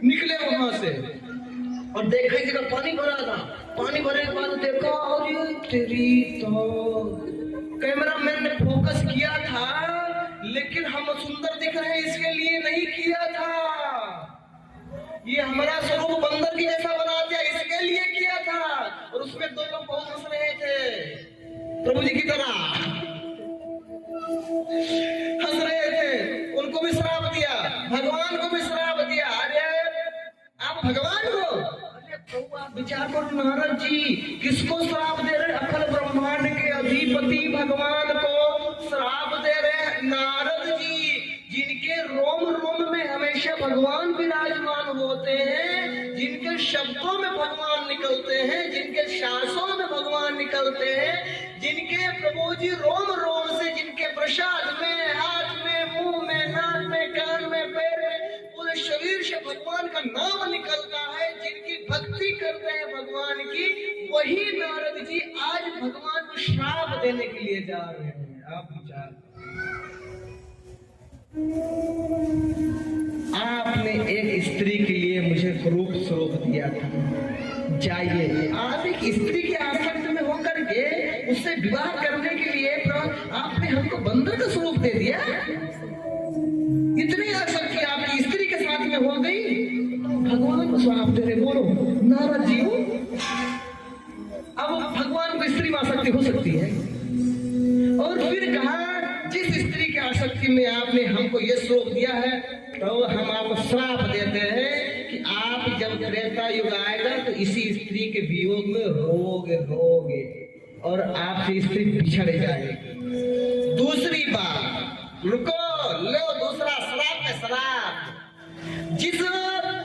निकले वहां से और देखा एक जगह पानी भरा था। पानी भरने के बाद देखा अरे तेरी तो कैमरा मैन ने फोकस किया था लेकिन हम सुंदर दिख रहे हैं इसके लिए नहीं किया था। ये हमारा स्वरूप बंदर की जैसा बना दिया इसके लिए किया था। और उसमें दो लोग बहुत हंस रहे थे प्रभु जी की तरह हंस रहे थे। उनको भी श्राप दिया भगवान को भी श्राप दिया। अरे आप भगवान हो? अरे प्रभु आप विचार करो नारद जी किसको श्राप दे रहे? अखिल ब्रह्मांड के अधिपति भगवान को श्राप दे रहे नारद जी जिनके रोम रोम में हमेशा भगवान विराजमान होते हैं, जिनके शब्दों में भगवान निकलते हैं, जिनके सांसों में भगवान निकलते हैं, जिनके प्रभु जी रोम रोम से जिनके प्रसाद में हाथ में मुंह में नाक में कान में पैर में पूरे शरीर से भगवान का नाम निकलता है, जिनकी भक्ति करते हैं भगवान की, वही नारद जी आज भगवान को श्राप देने के लिए जा रहे हैं। आप विचार आपने एक स्त्री के लिए मुझे रूप स्वरूप दिया था, जाइए आप एक स्त्री के आसक्त में होकर के उससे विवाह करने के लिए आपने हमको बंदर का स्वरूप दे दिया। इतनी आसक्ति आपकी स्त्री के साथ में हो गई, भगवान को श्राप दे रहे। बोलो नारद जी हो अब भगवान को स्त्री में आसक्ति हो सकती है? और फिर कहा जिस स्त्री की आसक्ति में आपने हमको ये स्वरूप दिया है तो हम आपको श्राप देते हैं कि आप जब त्रेता युग आएगा तो इसी स्त्री के वियोग में रोगे और आपसे स्त्री बिछड़ जाएगी। दूसरी बात रुको लो दूसरा श्राप में श्राप। जिस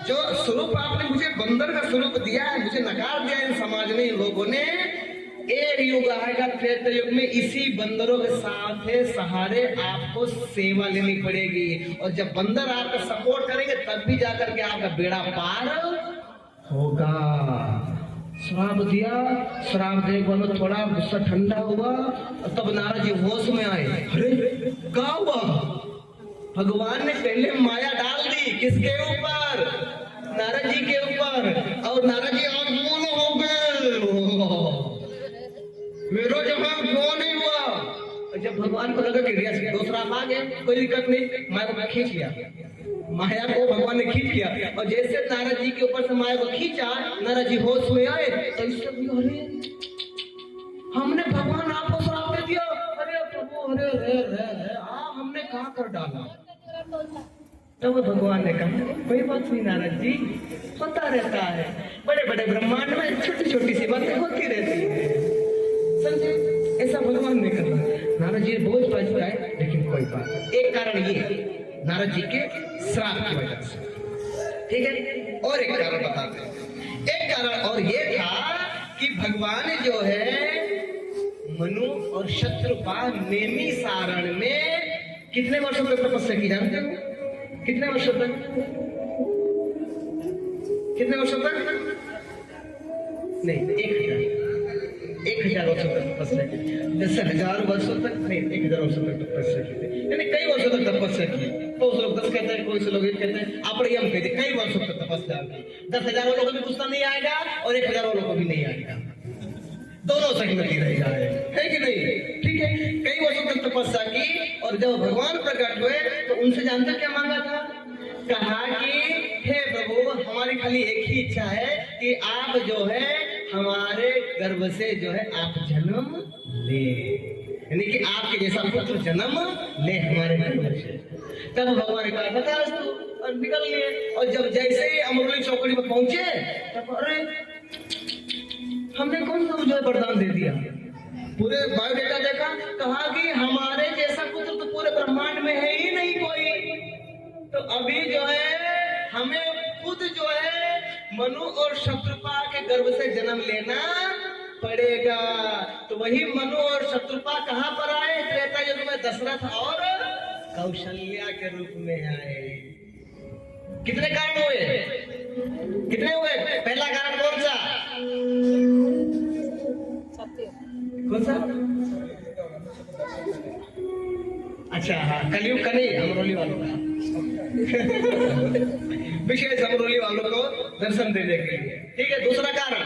जो स्वरूप आपने मुझे बंदर का स्वरूप दिया है मुझे नकार दिया इन समाज में इन लोगों ने, एक युग आएगा त्रेता युग में इसी बंदरों के साथ सहारे आपको सेवा लेनी पड़ेगी और जब बंदर आपका सपोर्ट करेंगे तब भी जाकर के आपका बेड़ा पार होगा। श्राप दिया, श्राप देने के बाद थोड़ा गुस्सा ठंडा हुआ और तब नारद जी होश में आए। अरे क्या हुआ? भगवान ने पहले माया डाल दी किसके ऊपर? नारद जी के ऊपर। और नारद जी और मूल हो गए, मेरा जवाब क्यों नहीं हुआ? जब भगवान को लगा कि दूसरा आ गया कोई दिक्कत नहीं, माया को खींच लिया, माया को भगवान ने खींच लिया और जैसे नारद जी के ऊपर से माया को खींचा नारद जी होश में आए तो इससे भी अरे हमने भगवान आपको श्राप दे दिया। अरे प्रभु अरे हमने कहाँ कर डाला? तब तो भगवान ने कहा कोई बात नहीं नारद जी होता रहता है, बड़े बड़े ब्रह्मांड में छोटी छोटी सी बातें होती रहती है, समझे? ऐसा भगवान ने कहा। नारद जी बोझ पड़ जाए लेकिन कोई बात। एक कारण ये नारद जी के श्राप की वजह से, ठीक है। और एक कारण बताते हैं। एक कारण और ये था कि भगवान जो है मनु और शत्रुपा नेमी सारण में कितने वर्षों तक तपस्या की जानते हो? कितने वर्षों तक? कितने वर्षों तक? नहीं 1000 वर्षों तक तपस्या की। 10,000 वर्षों तक नहीं 1000 वर्षों तक तपस्या की, यानी कई वर्षों तक तपस्या की। तो लोग 10 कहते हैं, कोई से लोग 1 कहते हैं, आप हम कहते हैं कई वर्षों तक तपस्या की। 10,000 वालों को भी गुस्सा नहीं आएगा और 1,000 वालों को भी नहीं आएगा, दोनों सहमति रह जाए, है कि नहीं? ठीक है, कई वर्षों तक तपस्या की और जब भगवान प्रकट हुए तो उनसे जानते क्या मांगा था? कहा कि हे प्रभु हमारी खाली एक ही इच्छा है कि आप जो है हमारे गर्भ से जो है आप जन्म ले, यानी कि आपके जैसा पुत्र जन्म ले हमारे गर्भ से। तब भगवान ने कहा बता तू और निकल लिए। और जब जैसे ही अमरली चौकड़ी में पहुंचे तब अरे हमने कौन सा मुझे वरदान दे दिया? पूरे बायोडेटा देखा, कहा कि हमारे जैसा पुत्र तो पूरे ब्रह्मांड में है ही नहीं कोई, तो अभी जो है हमें खुद जो है मनु और शत्रुपा के गर्भ से जन्म लेना पड़ेगा। तो वही मनु और शत्रुपा कहाँ पर आए? त्रेता युग में दशरथ और कौशल्या के रूप में आए। कितने कारण हुए? कितने हुए? पहला कारण कौन सा? कौन सा? अच्छा हाँ, कलयुग का नहीं, अमरोली वालों का विशेष अमरोली वालों को दर्शन देने के लिए। ठीक है, दूसरा कारण,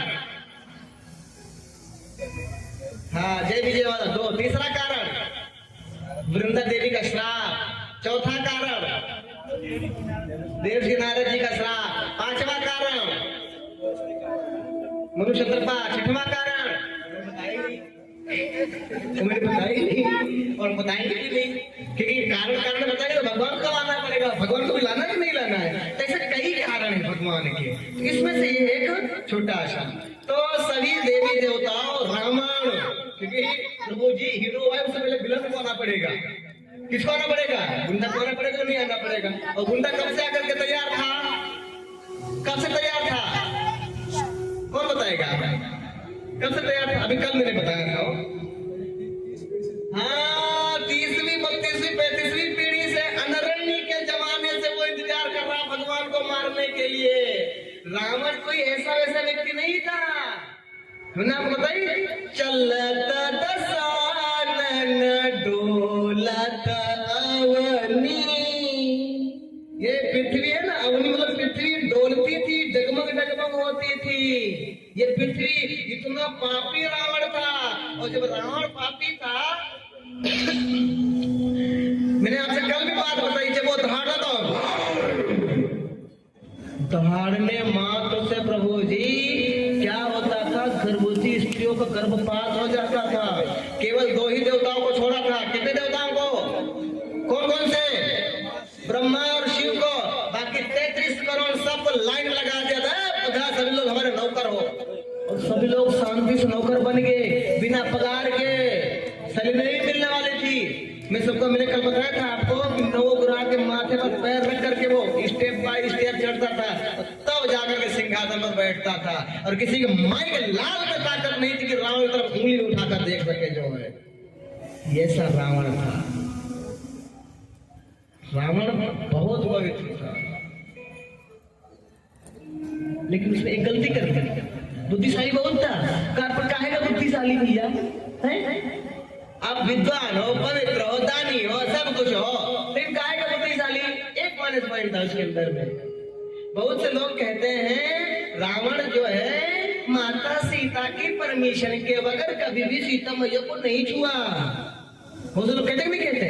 हाँ जय विजय वाला दो। तीसरा कारण वृंदा देवी का श्राप। चौथा कारण देवजी नारद जी का श्राप। पांचवा कारण मनुष्य कृपा। छठवां कारण तुम्हें बताई नहीं और बताएंगे भी नहीं, क्योंकि कारण कारण बताएंगे तो भगवान को आना पड़ेगा, भगवान को भी लाना कि नहीं लाना है। तो ऐसे कई कारण है भगवान के, इसमें से ये एक छोटा सा। तो सभी देवी देवताओं रावण, क्योंकि प्रभु जी हीरो है, उससे पहले विलन को आना पड़ेगा। किसको आना पड़ेगा? गुंडा को आना पड़ेगा, नहीं आना पड़ेगा। और गुंडा कब से आकर के तैयार था? कब से तैयार था? कौन बताएगा? कब से तैयार था? अभी कल मैंने बताया था। हाँ, 30वीं 32वीं 35वीं पीढ़ी से, अनरण्य के जमाने से वो इंतजार कर रहा भगवान को मारने के लिए। रावण कोई ऐसा वैसा व्यक्ति नहीं था, मैंने आपको बताइए। चलता दसानन डोलत अवनी, ये पृथ्वी है ना, अवनी मतलब पृथ्वी डोलती थी, डगमग डगमग होती थी। ये पृथ्वी, इतना पापी रावण था। और जब रावण पापी था मैंने आपसे कल भी बात बताई, जब वो दहाड़ा था, दहाड़ने मात्र से प्रभु जी क्या होता था? गर्भवती स्त्रियों का गर्भपात हो जाता था। केवल 2 ही देवताओं को छोड़ा था। कितने देवताओं को? कौन कौन से? ब्रह्मा और शिव को। बाकी 33 करोड़ सबको लाइन लगा दिया था, सभी लोग हमारे नौकर हो। और सभी लोग शांति से नौकर बन गए, बिना पगार के। सैलरी नहीं मिलने वाली थी। मैं सबको, मैंने कल बताया था आपको, नवग्रह के माथे पर पैर रख करके वो स्टेप बाय स्टेप चढ़ता था, तब जाकर के सिंहासन पर बैठता था। और किसी के माई के लाल में ताकत नहीं थी कि रावण की तरफ उंगली उठाकर देख सके जो है। ये सब रावण था। रावण बहुत पवित्र था, लेकिन उसने एक गलती कर दी। बुद्धिशाली बहुत था, पर काहे का बुद्धिशाली भैया है? आप विद्वान हो, पवित्र हो, दानी हो, सब कुछ हो, लेकिन काहे का बुद्धिशाली? एक माइनस पॉइंट था उसके अंदर में। बहुत से लोग कहते हैं रावण जो है माता सीता की परमिशन के बगैर कभी भी सीता मैया को नहीं छुआ। बहुत से लोग कहते नहीं कहते?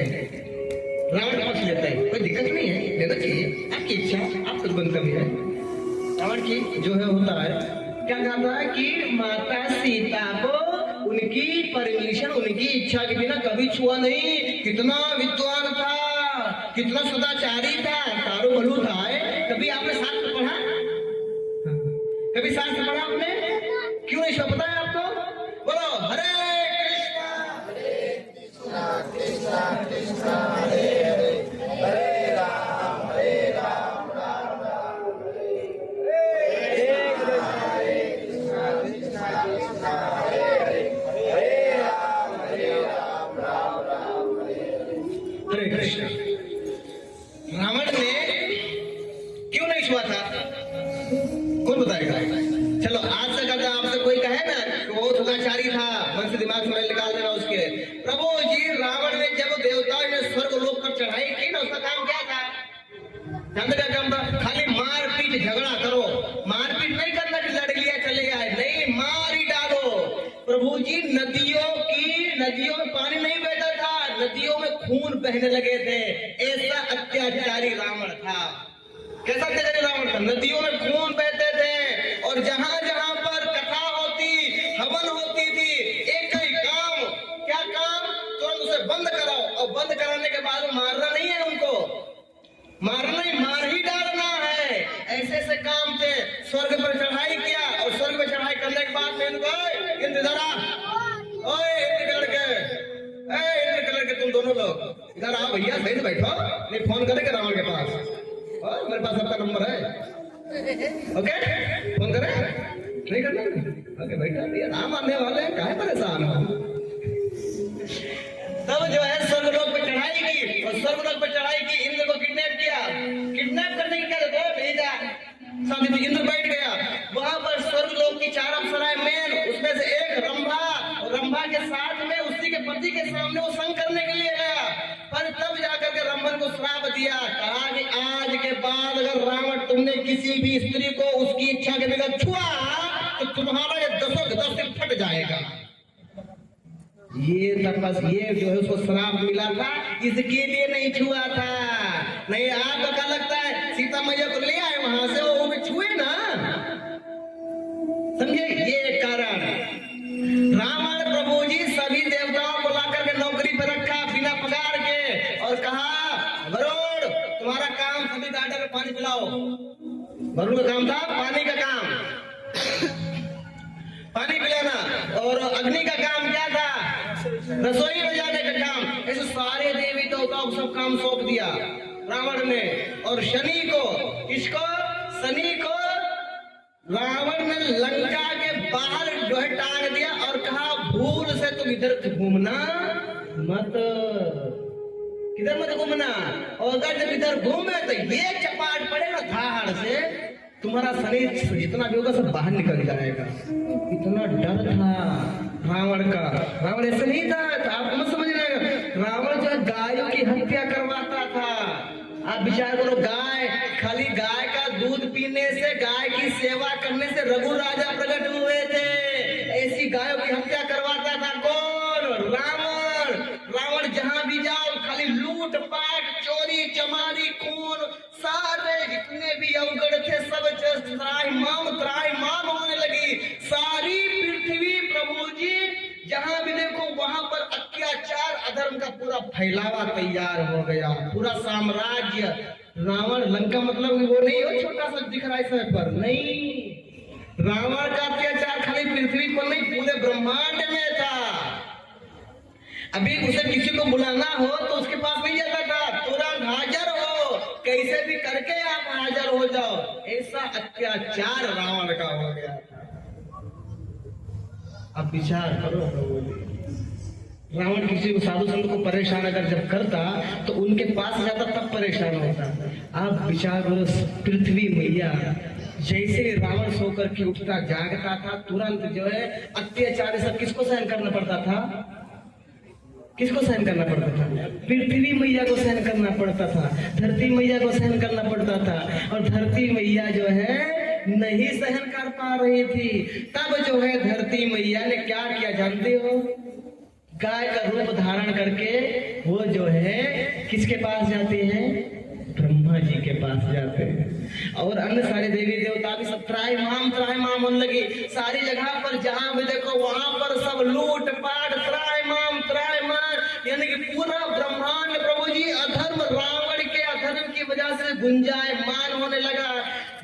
रावण पक्ष लेता है, कोई दिक्कत नहीं है, लेना चाहिए, आपकी इच्छा, आपका गंतव्य है। रावण की जो है होता है, क्या कहता है कि माता सीता को उनकी परमिशन, उनकी इच्छा के बिना कभी छुआ नहीं। कितना विद्वान था, कितना सदाचारी था, तारो बलू था। कभी आपने शास्त्र पढ़ा? कभी शास्त्र पढ़ा आपने? क्यों नहीं पता है आपको? बोलो हरे कृष्णा कृष्णा कृष्णा हरे हरे, हरे राम राम राम हरे कृष्णा कृष्णा कृष्णा हरे हरे, हरे राम राम राम हरे कृष्ण। रावण ने क्यों नहीं छुआ था? कौन बताएगा? चलो आज से अगर आपसे कोई कहे ना कि वो सदाचारी था, मन से दिमाग से निकाल देना उसके। प्रभु जी रावण ने जब देवताओं ने स्वर्ग लोक पर चढ़ाई की ना, उसका काम क्या था? जानते क्या काम था? खाली मारपीट झगड़ा करो। मारपीट नहीं करना कि लड़ लिया चले आए, नहीं, मार ही डालो। प्रभु जी नदियों में पानी नहीं बहता था, नदियों में खून बहने लगे थे। ऐसा अत्याचारी रावण था। कैसा अत्याचारी रावण था? नदियों में खून बहते थे, और जहां जहां पर कथा होती, हवन होती थी, एक ही काम, क्या काम? तुरंत उसे बंद कराओ, और बंद कराने के बाद मारना नहीं है उनको, मारना ही, मार ही डालना है। ऐसे ऐसे काम थे। स्वर्ग पर चढ़ाई किया, और स्वर्ग पर चढ़ाई करने के बाद में इधर के तुम दोनों लोग इधर आओ भैया, सही से बैठो, नहीं फोन करेंगे रावण के पास, और मेरे पास आपका नंबर है, ओके? फोन करें? नहीं करना? ओके बैठा भैया, राम आने वाले हैं, काहे परेशान हो? तब जो है स्वर्गलोक पे चढ़ाई की, और स्वर्गलोक पे चढ़ाई की, इंद्र को किडनैप किया। किडनैप करने की क्या जरूरत? भेजा साथ ही इंद्र बैठ गया। वहां पर स्वर्गलोक की 4 अप्सराएं मेन, उसमें से एक रंभा, और रंभा के साथ में उसी के पति के सामने वो संग करने के लिए गया। पर तब दिया, कहा कि आज के बाद अगर रावण तुमने किसी भी स्त्री को उसकी इच्छा के बगैर छुआ तो तुम्हारा ये 10 सिर फट जाएगा। ये जो है उसको श्राप मिला था, इसके लिए नहीं छुआ था। नहीं आपको क्या लगता है सीता मैया को ले आए वहां से वो भी छुए ना, समझे? ये कारण रावण प्रभु जी सभी देवताओं को लाकर के नौकरी पर रखा बिना पगार के और कहा वरुण तुम्हारा काम सभी गार्डन में पानी पिलाओ। वरुण का काम था पानी का काम, पानी पिलाना। और अग्नि का काम क्या था? रसोई में जाने का काम। ऐसे सारे देवी देवताओं को सब काम सौंप दिया रावण ने। और शनि को, किसको? शनि को रावण ने लंका के बाहर जो है टांग दिया और कहा भूल से तुम इधर घूमना मत, किधर मत घूमना, और अगर जब इधर घूमे तो ये चपाट पड़ेगा धाड़ से तुम्हारा शरीर जितना भी होगा सब बाहर निकल जाएगा। इतना डर था रावण का। रावण ऐसे नहीं था, आप मत समझ रहे। रावण जो है गायों की हत्या करवाता था। आप विचार करो, गाय, खाली गाय का दूध पीने से, गाय की सेवा करने से रघु राजा प्रकट हुए थे। ऐसी गायों की हत्या करवाता था कौन? रावण। रावण जहां भी जाओ खाली लूट पाट, चोरी चमारी, खून, सारे जितने भी अवगढ़ थे सब त्राहिमाम होने लगी। सारी पृथ्वी प्रभु जी जहां भी देखो वहां पर अत्याचार अधर्म का पूरा फैलावा तैयार हो गया। पूरा साम्राज्य रावण, लंका मतलब वो नहीं हो छोटा सा दिख रहा है समय पर, नहीं। रावण का अत्याचार खाली पृथ्वी पर नहीं पूरे ब्रह्मांड में था। अभी उसे किसी को बुलाना हो तो उसके पास नहीं जाता था, तुरंत हाजिर हो, कैसे भी करके आप हाजिर हो जाओ। ऐसा अत्याचार रावण का हो गया था। अब विचार करो, रावण किसी को साधु संत को परेशान अगर जब करता तो उनके पास जाता तब परेशान होता। आप विचार करो, पृथ्वी मैया जैसे रावण सो करके उठता जागता था तुरंत जो है अत्याचार सब किसको सहन करना पड़ता था? किसको सहन करना पड़ता था? पृथ्वी मैया को सहन करना पड़ता था, धरती मैया को सहन करना पड़ता था। और धरती मैया जो है नहीं सहन कर पा रही थी। तब जो है धरती मैया ने क्या किया जानते हो? गाय का रूप धारण करके वो जो है किसके पास जाते हैं? ब्रह्मा जी के पास जाते हैं। और अन्य सारे देवी देवता भी सब त्राहिमाम होने लगी। सारी जगह पर जहां भी देखो वहां पर सब लूट पाट, त्राहिमाम, यानी कि पूरा ब्रह्मांड प्रभु जी अधर्म, रावण के अधर्म की वजह से गुंजायमान होने लगा।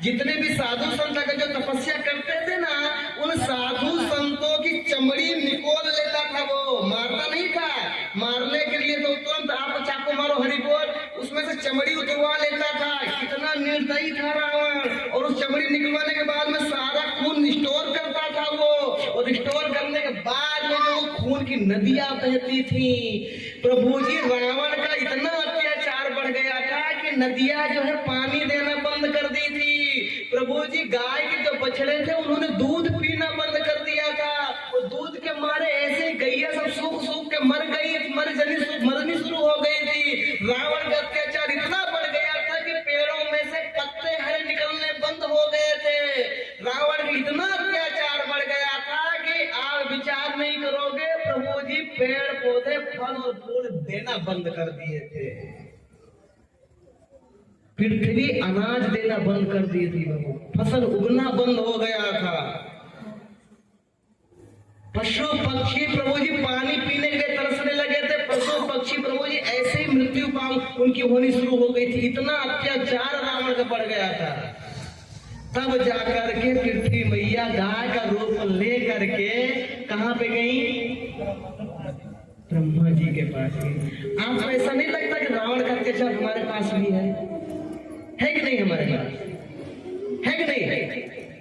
जितने भी साधु संत अगर जो तपस्या करते थे ना, उन साधु संतों की चमड़ी निकोल लेता था। वो मारता नहीं था, मारने के लिए तो तुरंत आप चाकू मारो हरि बोल, उसमें से चमड़ी उतरवा लेता था। कितना निर्दयी था रावण। और उस चमड़ी निकलवाने के बाद में सारा खून स्टोर करता था वो, और स्टोर करने के बाद में जो खून की नदियां बहती थी। प्रभु जी रावण का इतना अत्याचार बढ़ गया था कि नदियां जो है पानी देना बंद कर दी थी। प्रभु जी गाय के जो बछड़े थे उन्होंने दूध पीना बंद कर दिया था। और दूध के मारे ऐसे गैया सब सूख के मरनी शुरू हो गई थी। रावण का अत्याचार इतना बढ़ गया था कि पेड़ों में से पत्ते हरे निकलने बंद हो गए थे। रावण का इतना अत्याचार बढ़ गया था कि आप विचार नहीं करोगे, प्रभु जी पेड़ पौधे फल और फूल देना बंद कर दिए थे। पृथ्वी अनाज देना बंद कर दी थी, फसल उगना बंद हो गया था। पशु पक्षी प्रभु जी पानी पीने के लिए तरसने लगे थे। पशु पक्षी प्रभु जी ऐसे ही मृत्यु पांव उनकी होनी शुरू हो गई थी। इतना अत्याचार रावण का बढ़ गया था। तब जाकर के पृथ्वी मैया गाय का रूप ले करके कहां पे गई? ब्रह्मा जी के पास गई। आपको ऐसा नहीं लगता कि रावण का अत्याचार हमारे पास भी है कि नहीं? हमारे पास है कि नहीं?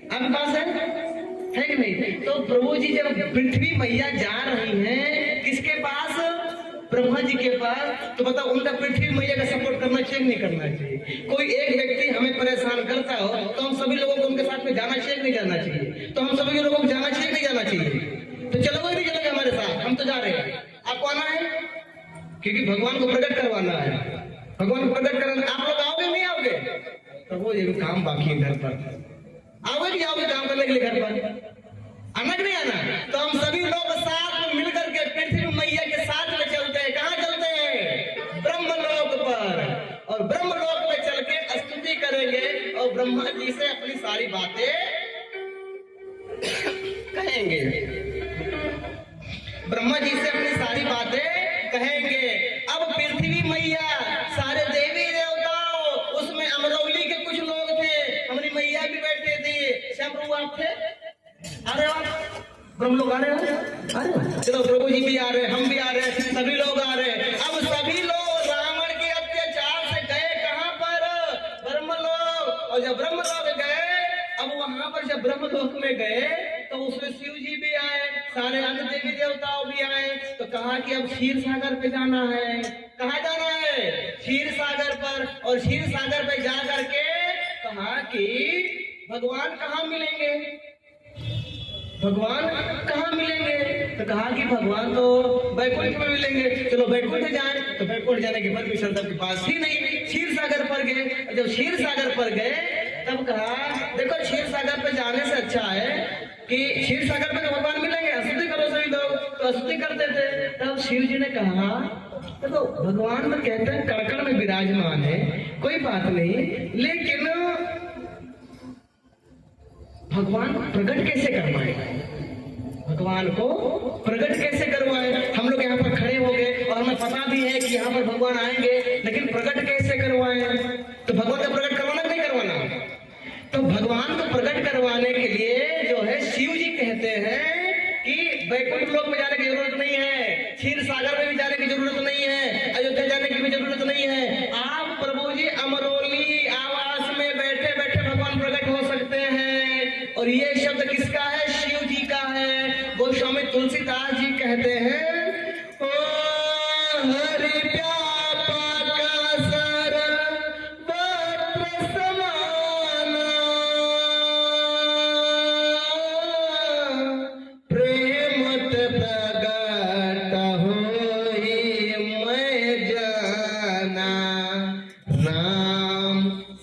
आपके पास है कि नहीं? तो प्रभु जी जब पृथ्वी मैया जा रही हैं किसके पास? ब्रह्मा जी के पास। तो बताओ उनका पृथ्वी मैया का सपोर्ट करना चाहिए नहीं करना चाहिए? कोई एक व्यक्ति हमें परेशान करता हो तो हम सभी लोगों को उनके साथ में जाना चाहिए नहीं जाना चाहिए? तो हम सभी लोगों को जाना चाहिए नहीं जाना चाहिए? तो चलोगे नहीं चलोगे हमारे साथ? हम तो जा रहे हैं, आपको आना है क्योंकि भगवान को प्रकट करवाना है। भगवान को प्रकट करना। आप लोग आओगे नहीं आओगे? प्रभु ये काम बाकी है घर पर, आओगे नहीं आओगे काम करने के लिए घर पर? आना कि नहीं आना? तो हम सभी लोग साथ में मिलकर के पृथ्वी मैया के साथ में चलते हैं। कहाँ चलते हैं? ब्रह्मलोक पर। और ब्रह्मलोक में चल के स्तुति करेंगे और ब्रह्मा जी से अपनी सारी बातें कहेंगे। ब्रह्मा जी से अपनी सारी बातें कहेंगे। अब पृथ्वी मैया, सारे देवी देवताओं, उसमें अमरौली के कुछ लोग थे, हमारी मैया भी बैठे थे। श्याम प्रभु आप थे? आ रहे हो? ब्रह्म लोग आ रहे हो? चलो प्रभु जी भी आ रहे, हम भी आ रहे, सभी लोग आ रहे। अब सभी लोग रावण के अत्याचार से गए कहां पर? ब्रह्मलोक। और जब ब्रह्मलोक गए, अब वहां पर जब ब्रह्मलोक में गए तो उसमें शिव जी भी आए, सारे अन्य देवी देवताओं भी आए। तो कहा कि अब क्षीर सागर पे जाना है। कहाँ जाना है? क्षीर सागर पर। और क्षीर सागर पे जा करके कहा कि भगवान कहाँ मिलेंगे? भगवान कहाँ मिलेंगे? तो कहा कि भगवान तो बैकुंठ में मिलेंगे। चलो बैकुंठ जाए। तो बैकुंठ जाने के बाद भी श्रद्धा के पास ही नहीं, क्षीर सागर पर गए। जब क्षीर सागर पर गए तब कहा देखो क्षीर सागर पे जाने से अच्छा है कि क्षीर सागर पे तो भगवान मिलेंगे, स्तुति करो सभी लोग। तो स्तुति करते थे। तब शिव जी ने कहा देखो भगवान में कहते हैं कड़कड़ में विराजमान है, कोई बात नहीं, लेकिन भगवान को प्रकट कैसे करवाए? भगवान को प्रकट कैसे करवाए? हम लोग यहाँ पर खड़े हो गए और हमें पता भी है कि यहाँ पर भगवान आएंगे, लेकिन प्रकट कैसे करवाए? तो भगवान का प्रकट करवाना नहीं करवाना? तो भगवान को प्रकट करवाने के लिए जो है शिव जी कहते हैं कि बैकुंठ लोक में जाने की जरूरत नहीं है, क्षीर सागर में भी जाने की जरूरत नहीं है, अयोध्या जाने की भी जरूरत नहीं है। आप प्रभु जी अमरोली आवास में बैठे बैठे भगवान प्रकट हो सकते हैं। और ये शब्द किसका है? शिव जी का है। गोस्वामी तुलसीदास जी कहते हैं ओ हरि व्यापक सर्वत्र समान, प्रेमत प्रगट होई मैं जाना। राम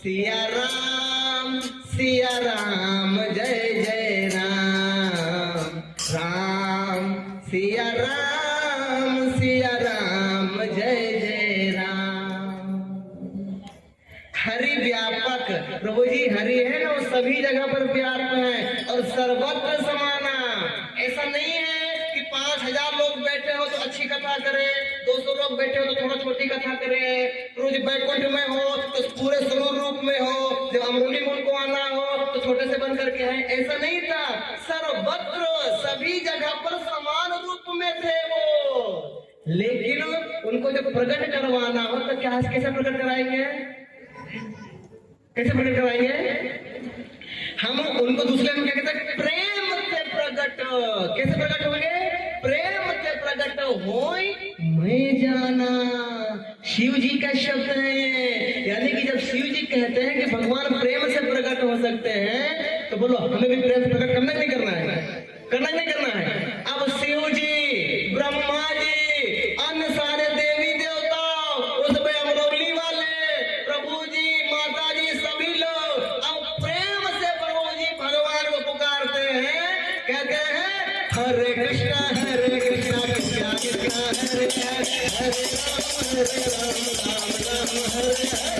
सिया राम, सिया राम जय जय राम। राम सिया राम, सिया राम जय जय राम। हरि व्यापक, प्रभु जी हरि है ना, वो सभी जगह पर व्याप्त है और सर्वत्र समाना। ऐसा नहीं है कि 5000 लोग बैठे हो तो अच्छी कथा करे, 200 लोग बैठे हो तो थोड़ा छोटी कथा करे, रोज बैकुंठ में हो तो पूरे स्वरूप रूप में हो, जब अमरोली में उनको आना हो तो छोटे से बन करके है। ऐसा नहीं था, सर्वत्र सभी जगह पर समान रूप में थे वो। लेकिन उनको जब प्रकट करवाना हो तो क्या कैसे प्रकट कराएंगे? कैसे प्रकट कराएंगे? हम उनको दूसरे में क्या कहते हैं? प्रेम से प्रकट। कैसे प्रकट होंगे? प्रेम से प्रकट होई मैं जाना। शिव जी का शब्द है ये। यानी कि जब शिव जी कहते हैं कि भगवान प्रेम से प्रकट हो सकते हैं, तो बोलो हमें भी प्रेम से प्रकट करना नहीं करना है? करना नहीं करना है? अब शिव जी, ब्रह्मा जी, अन्य सारे देवी देवता, उसमें अमरोली वाले, प्रभु जी, माता जी, सभी लोग अब प्रेम से प्रभु जी भगवान को पुकारते हैं, कहते हैं हरे कृष्णा कृष्णा कृष्णा हरे हरे, हरे राम राम राम हरे हरे।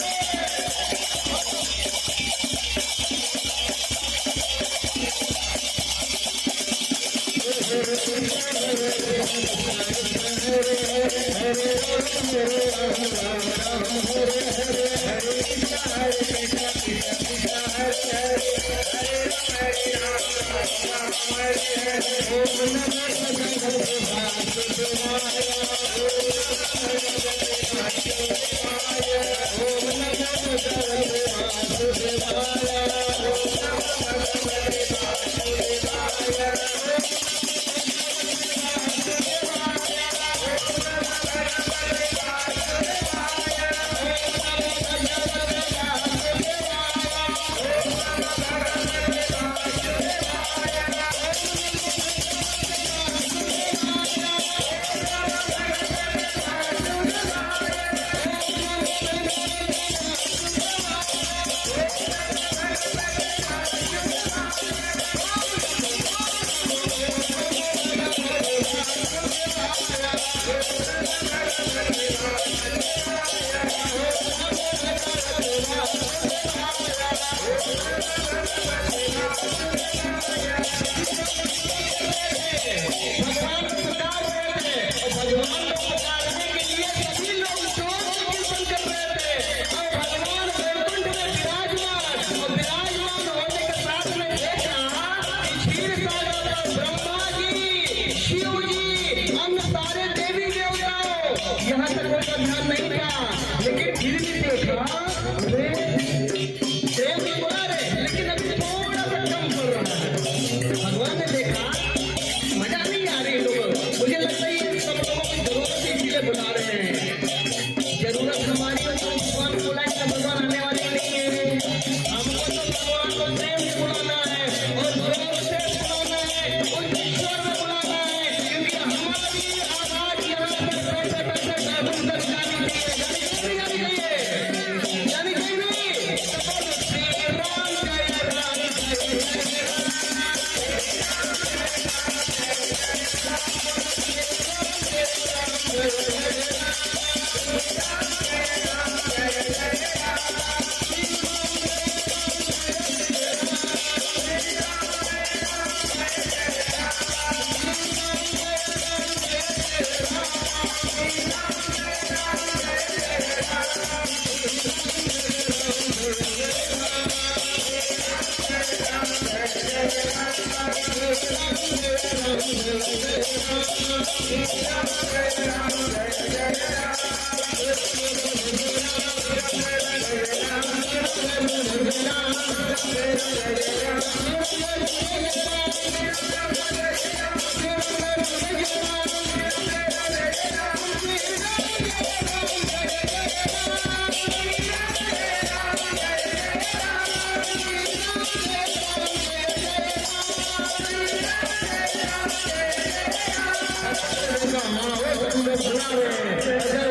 यहाँ तक उनका ध्यान नहीं था, लेकिन फिर भी देखा प्रेम भी बोला रहे, लेकिन अभी थोड़ा सा कम बोल रहा है। भगवान ने देखा मजा नहीं आ रही लोग, मुझे लगता है ये सब लोगों की जरूरत है, इसीलिए बुला रहे हैं। जरूरत हमारी है तो भगवान बुला है, भगवान आने वाले नहीं है। हमको तो भगवान को प्रेम से बुलाना है और जोर से बुलाना है और ईश्वर में बुलाना है, क्योंकि हमारी आवाज यहाँ पर बैठे बैठे जागरूक तक जानी चाहिए, जानी चाहिए नहीं। श्री राम जय राम जय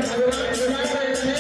भगवान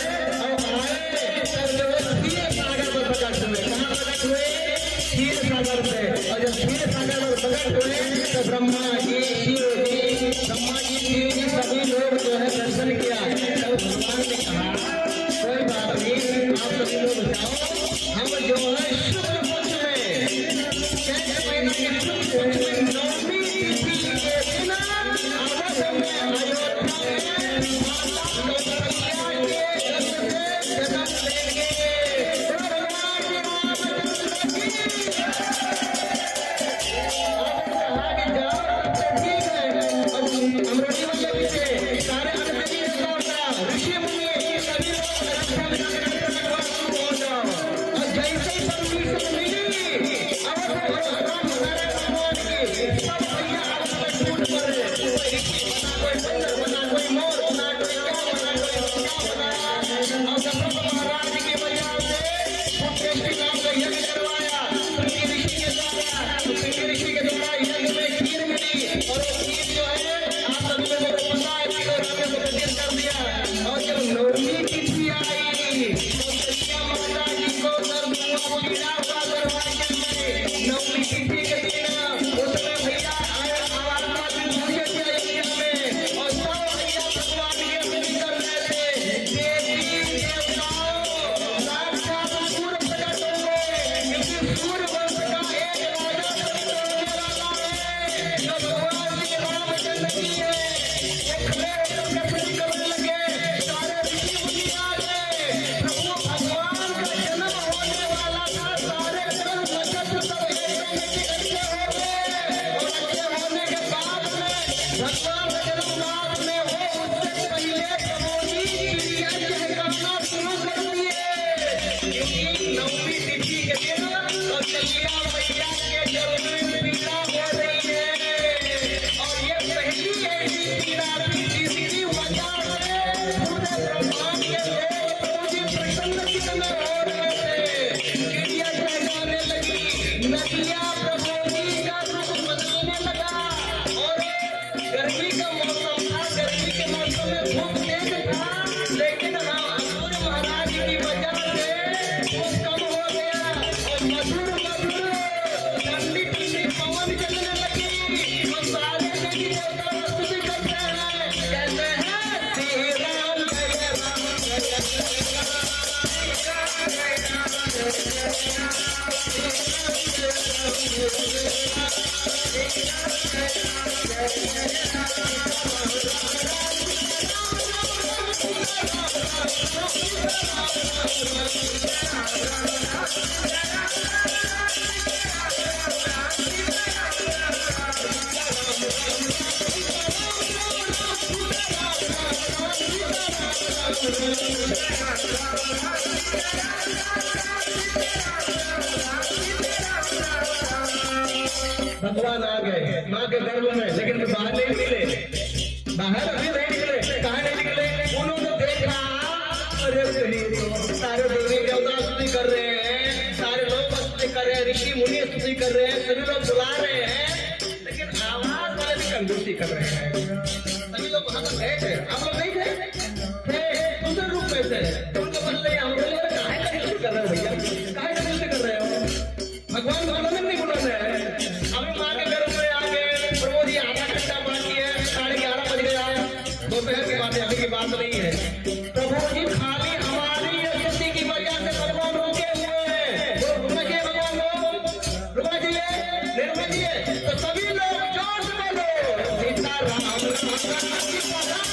गए माँ के गर्भ में, लेकिन बाहर नहीं निकले, बाहर अभी नहीं निकले। कहाँ नहीं निकले? उन्होंने देखा अरे सारे देवी देवता स्तुति कर रहे हैं, सारे लोग स्तुति कर रहे हैं, ऋषि मुनि स्तुति कर रहे हैं, सभी लोग बुला रहे हैं, लेकिन आवाज वाले भी कंजूसी कर रहे हैं। सभी लोग वहां पर गए थे, आप लोग नहीं थे सुंदर रूप में थे, तो उनको बोल रहे हम बोले काहे कंजूसी कर रहे हो भैया, काहे कंजूसी कर रहे हो? भगवान भगवान नहीं बुलाते हैं। अभी माँ के गर्भ में आ गए, प्रभु जी आधा घंटा बाकी है, 11:30 बज गया, दोपहर की बात है, अभी की बात नहीं है। प्रभु जी खाली हमारी स्तुति की वजह से भगवान रुके हुए हैं। तो रुकना चाहिए भगवान को, रुकना चाहिए, नहीं रुकना चाहिए। तो सभी लोग जोर से बोलो सीताराम सीताराम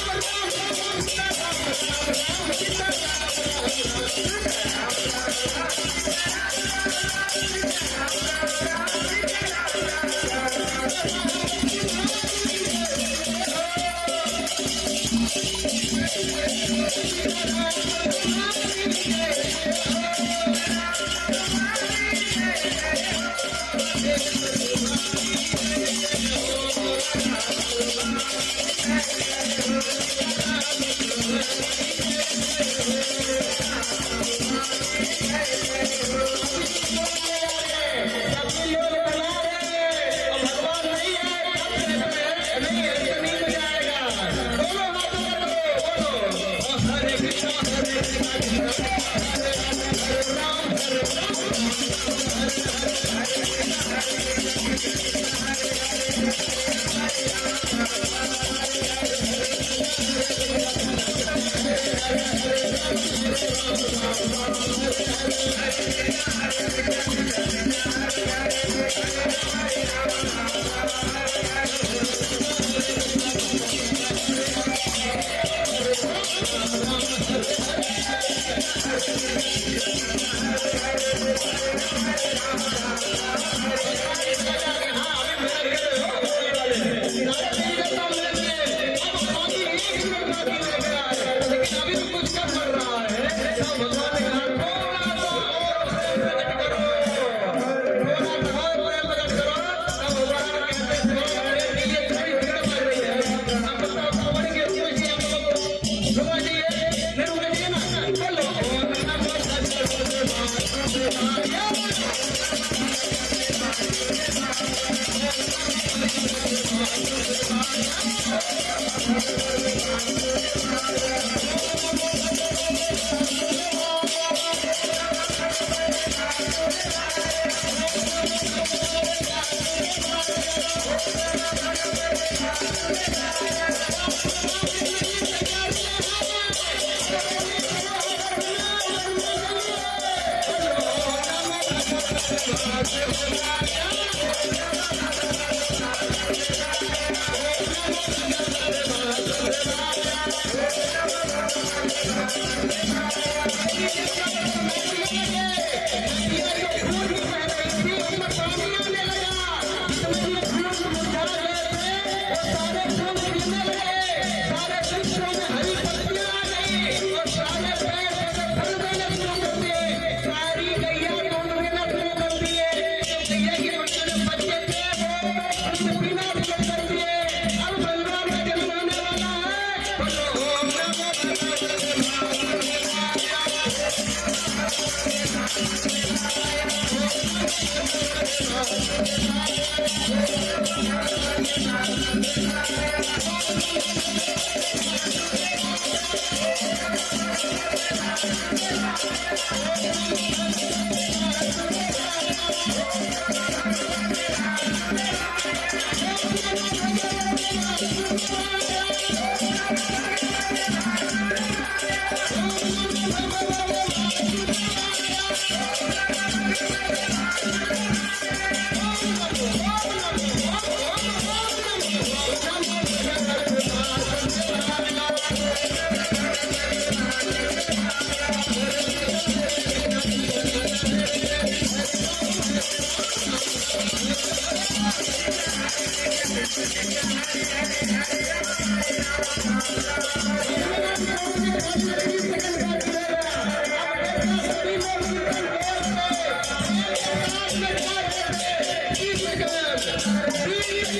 Please,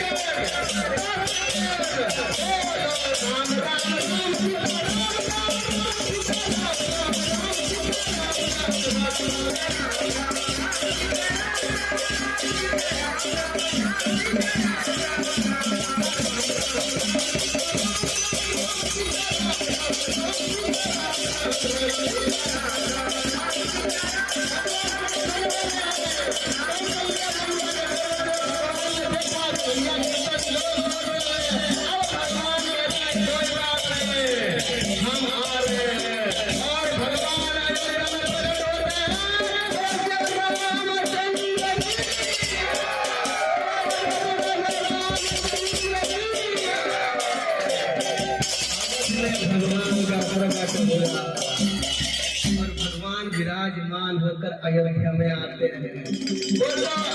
विराजमान होकर अयोध्या में आते हैं। बोलो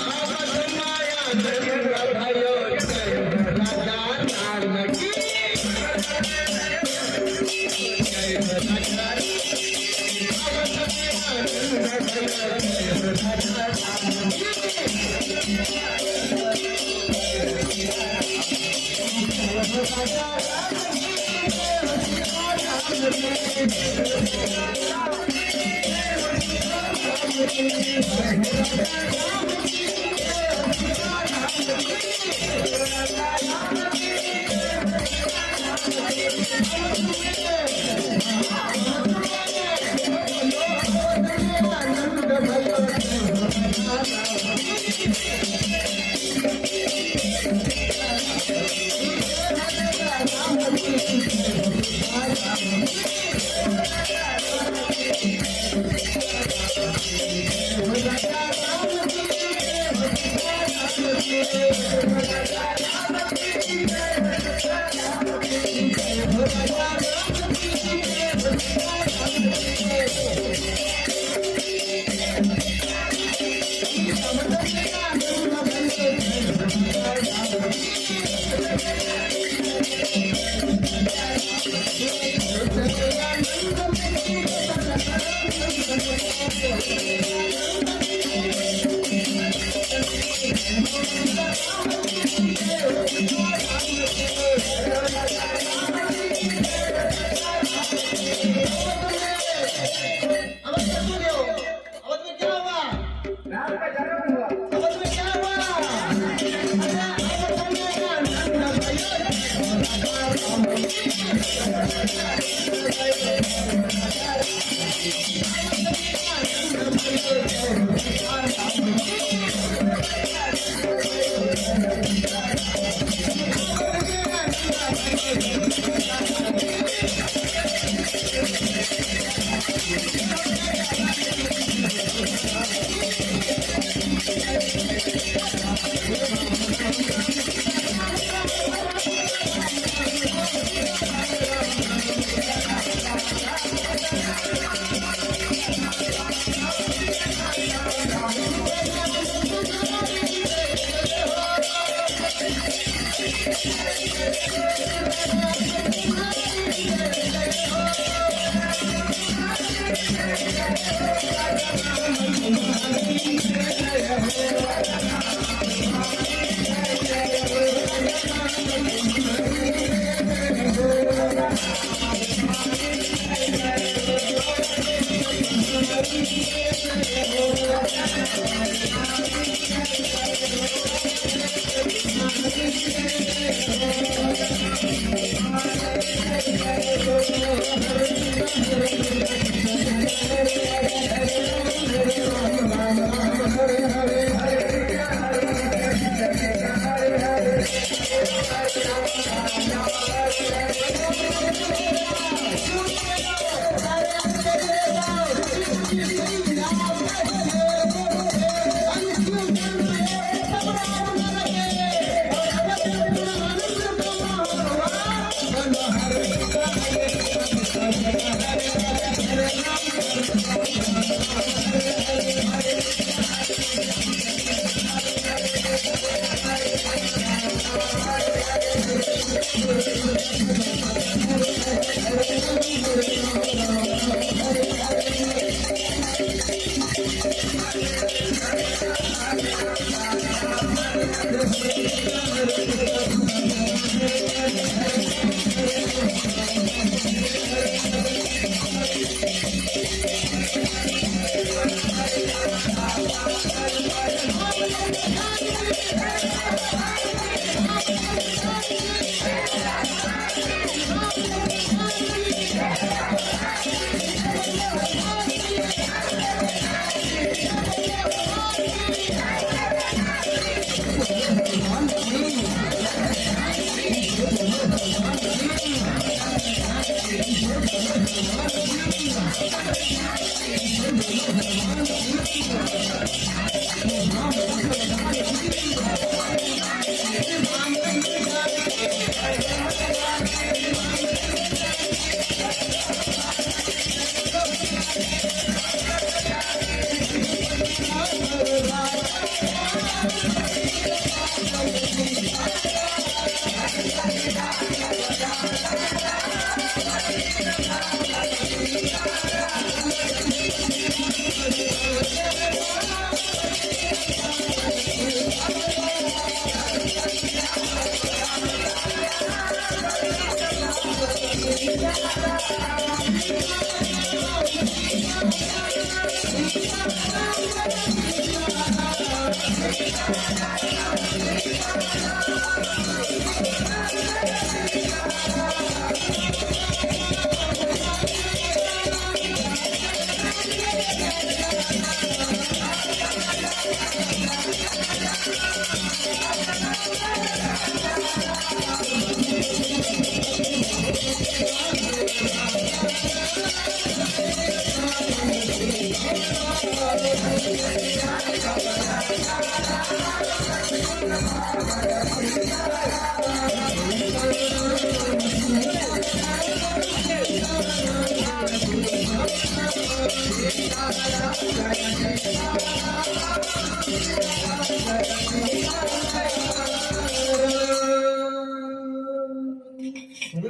रामचंद्र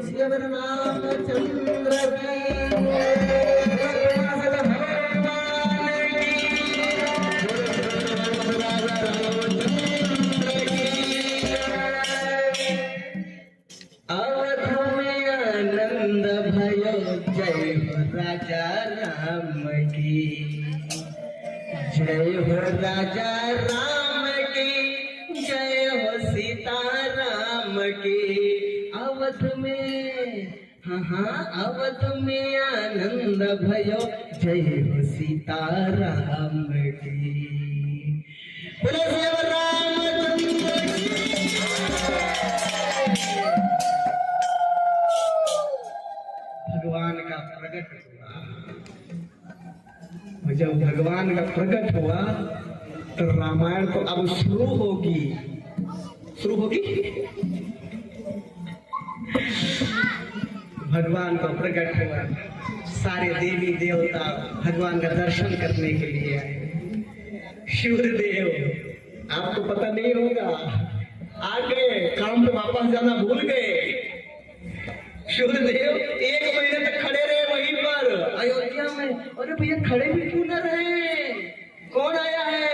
की अवध में आनंद भयो जय हो राजा राम की जय हो राजा राम की जय हो सीता राम की अवध में हाँ अवध में आनंद भयो जय हो सीता राम की बोलो जय रामचंद्र की भगवान का प्रकट हुआ और जब भगवान का प्रकट हुआ तो रामायण तो अब शुरू होगी भगवान का प्रकट हुआ सारे देवी देवता भगवान का दर्शन करने के लिए आए सूर्यदेव आपको पता नहीं होगा आगे काम पे वापस जाना भूल गए सूर्यदेव 1 महीने तक खड़े रहे वहीं पर अयोध्या में। अरे भैया खड़े भी क्यों न रहे? कौन आया है?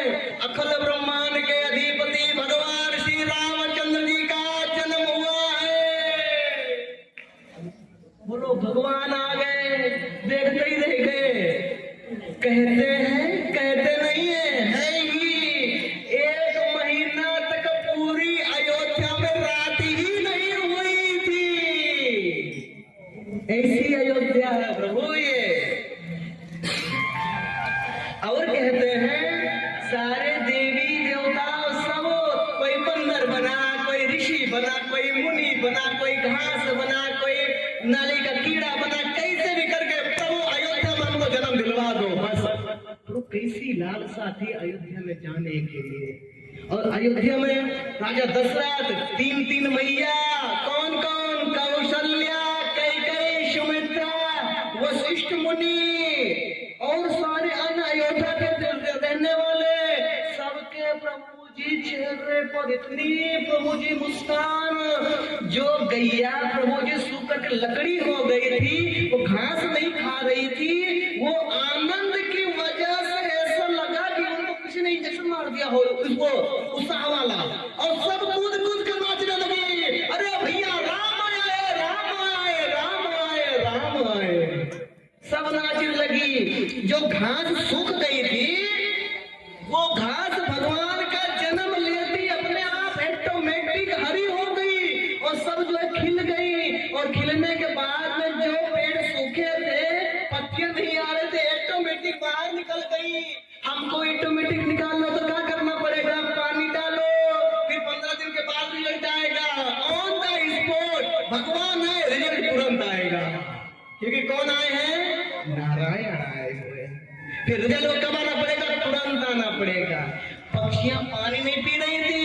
अखिल ब्रह्मांड के अधिपति भगवान श्री रामचंद्र जी का जन्म हुआ है। बोलो भगवान आ गए, देखते ही रह गए। कहते हैं कहते नहीं है ही 1 महीना तक पूरी अयोध्या में रात ही नहीं हुई थी। ऐसी अयोध्या है प्रभु ये। और कहते हैं सारे देवी देवता सब कोई बंदर बना, कोई ऋषि बना, कोई मुनि बना, कोई घास बना, कोई नाली का कीड़ा बना, कैसे भी करके प्रभु अयोध्या में हमको जन्म दिलवा दो बस। तो कैसी लालसा थी अयोध्या में जाने के लिए। और अयोध्या में राजा दशरथ 3 मैया कौन कौन कौशल्या कैकेयी सुमित्रा वशिष्ठ मुनि और सारे अन्य अयोध्या के रहने वाले सबके प्रभु जी चेहरे पर इतनी प्रभु जी मुस्कान। जो गैया प्रभु जी सूखा के लकड़ी हो गई थी, वो घास नहीं खा रही थी, वो आनंद की वजह से ऐसा लगा कि उनको किसी ने इंजेक्शन मार दिया हो उसको उत्साह वाला। और सब कूद कूद कर नाचने लगे। अरे भैया राम आए राम आए राम आए राम आए सब नाचने लगी। जो घास सूख गई थी वो घास भगवान का जन्म लेती अपने आप ऑटोमेटिक हरी हो गई और सब जो है खिल गई। और खिलने के बाद में जो पेड़ सूखे थे, पत्तियां नहीं आ रहे थे, ऑटोमेटिक बाहर निकल गई। हमको ऑटोमेटिक निकालना तो क्या करना पड़ेगा? पानी डालो, फिर 15 दिन के बाद रिजल्ट आएगा। ऑन द स्पॉट भगवान आए, रिजल्ट तुरंत आएगा। क्योंकि कौन आए हैं? नारायण आए हुए। फिर रिजल्ट कब आना पड़ेगा? तुरंत आना पड़ेगा। पक्षियां पानी नहीं पी रही थी,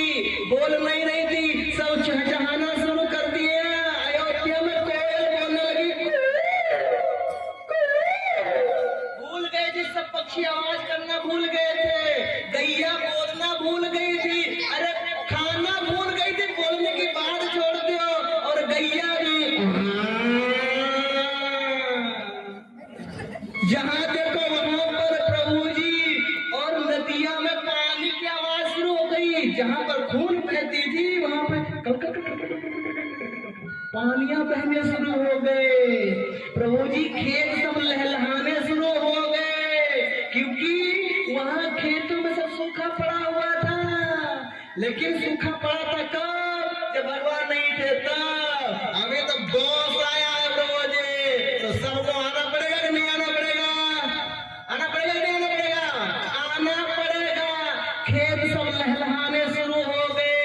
बोल नहीं रही थी, सब चहचहाना शुरू कर दिए। अयोध्या में कोयल बोलने लगी। भूल गए थे सब पक्षी, आवाज करना भूल गए थे। गैया बोलना भूल गई थी। अरे खाना भूल गई थी, बोलने की बात छोड़ दो। और गैया भी जहां देखो वहां पर प्रभु जी। और नदिया में पानी की आवाज शुरू हो गई। जहां पर खून बहती थी वहां पे पानियां बहने शुरू हो गए। प्रभु जी खेत सब लहलहाने शुरू हो गए, क्योंकि वहां खेतों में सब सूखा पड़ा हुआ था। लेकिन सूखा पड़ा था कब? जब भगवान नहीं थे तब। अभी तो बॉस आया है प्रभु जी, तो सबको आना पड़ेगा कि नहीं आना पड़ेगा? आना पड़ेगा कि नहीं आना पड़ेगा? आना पड़ेगा। खेत सब लहलहाने शुरू हो गए।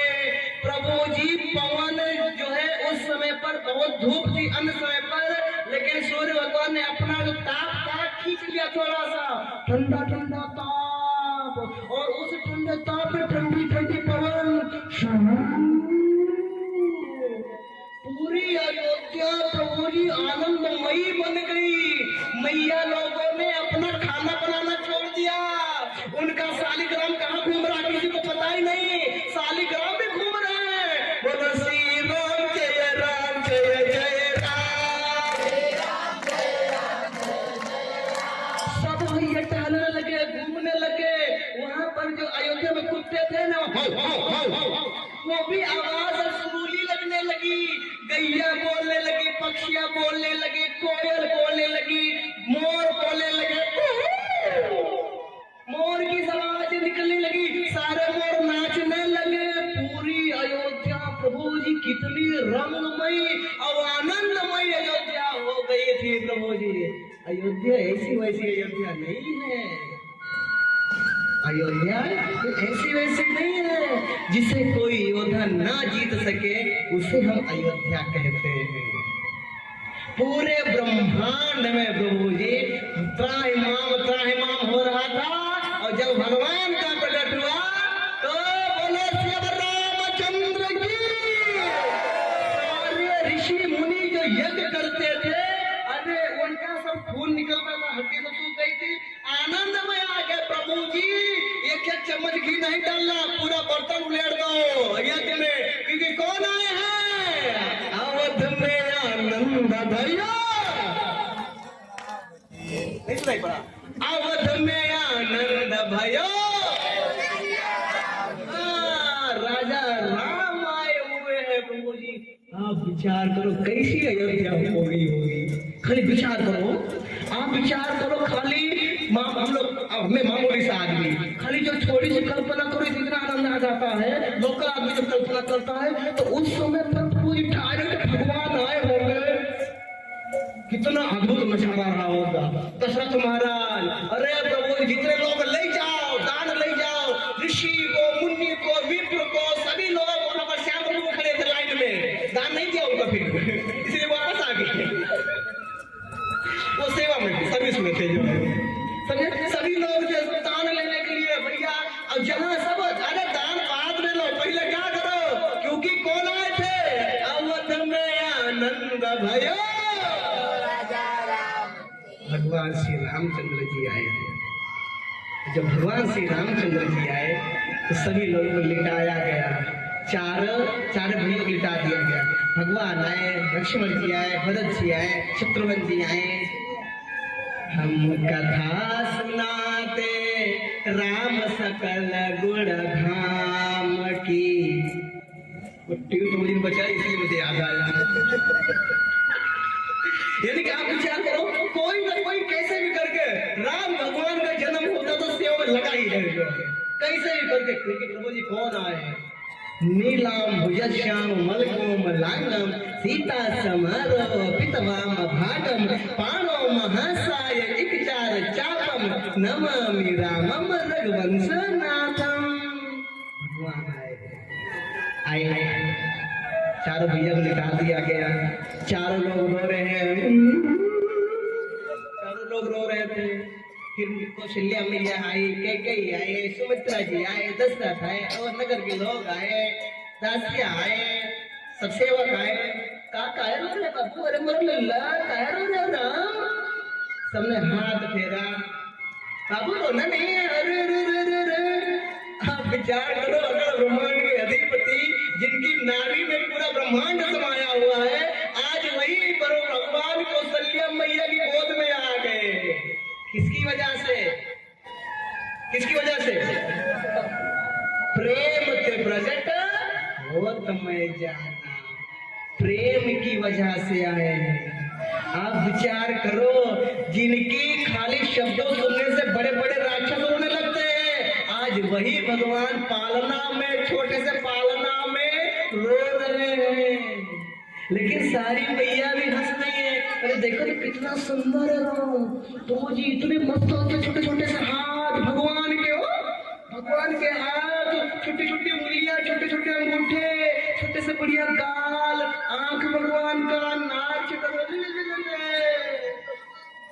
प्रभु जी पवन जो है उस समय पर बहुत धूप थी अन्य समय पर, लेकिन सूर्य भगवान ने अपना जो ताप था खींच लिया थोड़ा सा, ठंडा ठंडा ताप। और उस ठंडे ताप में ठंडी ठंडी पवन। पूरी अयोध्या प्रभु जी आनंदमयी बन गई। मैया लोगों ने अपना खाना बनाना छोड़ दिया। उनका शालिग्राम कहाँ घूम रहा किसी को पता ही नहीं। शालिग्राम भी घूम रहे हैं। बोलो श्री राम जय जय गैया बोलने लगी, पक्षियां बोलने लगे, कोयल बोलने लगी, मोर बोलने लगे, मोर की आवाज निकलने लगी, सारे मोर नाचने लगे। पूरी अयोध्या प्रभु जी कितनी रंगमयी और आनंदमयी अयोध्या हो गई थी प्रभु जी। अयोध्या ऐसी वैसी अयोध्या नहीं है, अयोध्या ऐसी वैसी नहीं है जिसे कोई योद्धा ना जीत सके, उसे हम अयोध्या कहते हैं। पूरे ब्रह्मांड में प्रभु जी त्राहिमाम हो रहा था, और जब भगवान का प्रकट हुआ तो बोले श्री रामचंद्र की। सारे ऋषि मुनि जो यज्ञ करते थे, अरे उनका सब खून निकलता था, हड्डी सब सूख गई थी, आनंद में आ गए प्रभु जी। एक चम्मच घी नहीं डालना, पूरा बर्तन उलेट दो यज्ञ में, क्योंकि कौन आए हैं? अवध में आनंद भैया, नहीं सुनाई पड़ा? अवध में आनंद भयो, राजा राम आए हुए हैं प्रभु जी। आप विचार करो कैसी अयोध्या होगी, खाली विचार करो, आप विचार करो। खाली हम लोग हमें मामूली सा आदमी खाली जो थोड़ी सी कल्पना करो, इतना आनंद आ जाता है। लोकल आदमी जब कल्पना करता है तो उस समय पर पूरी डायरेक्ट भगवान आए होंगे, कितना अद्भुत नजारा रहा होगा। दशरथ महाराज, अरे प्रभु जितने लोग ले जाओ, दान ले जाओ, ऋषि को, मुनि को, विप्र को, सभी लोग वहां पर श्याम प्रभु खड़े थे लाइन में, दान नहीं दिया उनका, फिर इसलिए वापस आ गए। वो सेवा में सर्विस में थे जो समझे, सभी लोग जो दान लेने के लिए भैया, अब जहाँ सब अरे दान बाद में लो, पहले क्या करो, क्योंकि कौन आए थे? अवध में आनंद भयो, भगवान श्री रामचंद्र जी आए थे। जब भगवान श्री रामचंद्र जी आए तो सभी लोगों को लिटाया गया, चार भैया को लिटा दिया गया। भगवान आए, लक्ष्मण जी आए, भरत जी आए, शत्रुघ्न जी आए। हम कथा सुनाते राम सकल गुण धाम की। तो मुझे बचा, इसलिए मुझे याद आया। यानी कि आप विचार करो, कोई ना कोई कैसे भी करके राम भगवान का जन्म होता तो सेवा में लगा ही है, कैसे भी करके। क्योंकि प्रभु जी कौन आए? नीलाम भुजश्याम मलकोमलांगम सीता समारोह पितवाम भागम पाणो महासाय इकचार चापम नमामि रामम रघुवंश नाथम। भगवान आए, चारों भैया को लिटा दिया गया, चारों लोग रो रहे हैं, चारों लोग रो रहे थे। फिर कौशल्या मैया आई, कैकेयी आए, सुमित्रा जी आए, दशरथ आए, और नगर के लोग आए, दासिया आए, सब सेवक आए। काका है रे बापू, अरे मोर लल्ला काहे रो रहे हो राम? सबने हाथ फेरा, बाबू रोना नहीं है, अरे रे रे रे रे। आप विचार करो, अगर ब्रह्मांड के अधिपति जिनकी नाभि में पूरा ब्रह्मांड समाया हुआ है, आज वही पर भगवान कौशल्या मैया की गोद में आ गए। किसकी वजह से? किसकी वजह से? प्रेम के प्रकट होत मैं जाना, प्रेम की वजह से आए हैं। आप विचार करो, जिनकी खाली शब्दों सुनने से बड़े बड़े राक्षस रोने लगते हैं, आज वही भगवान पालना में, छोटे से पालना में रो रहे हैं। लेकिन सारी मैया भी हंस रही है, अरे देखो तो कितना सुंदर है राम, तो जी इतने मस्त होते, छोटे छोटे से हाथ भगवान के, हो भगवान के हाथ, छोटी छोटी उंगलियां, छोटे छोटे अंगूठे, छोटे से बढ़िया गाल, आंख भगवान का, नाक छोटा,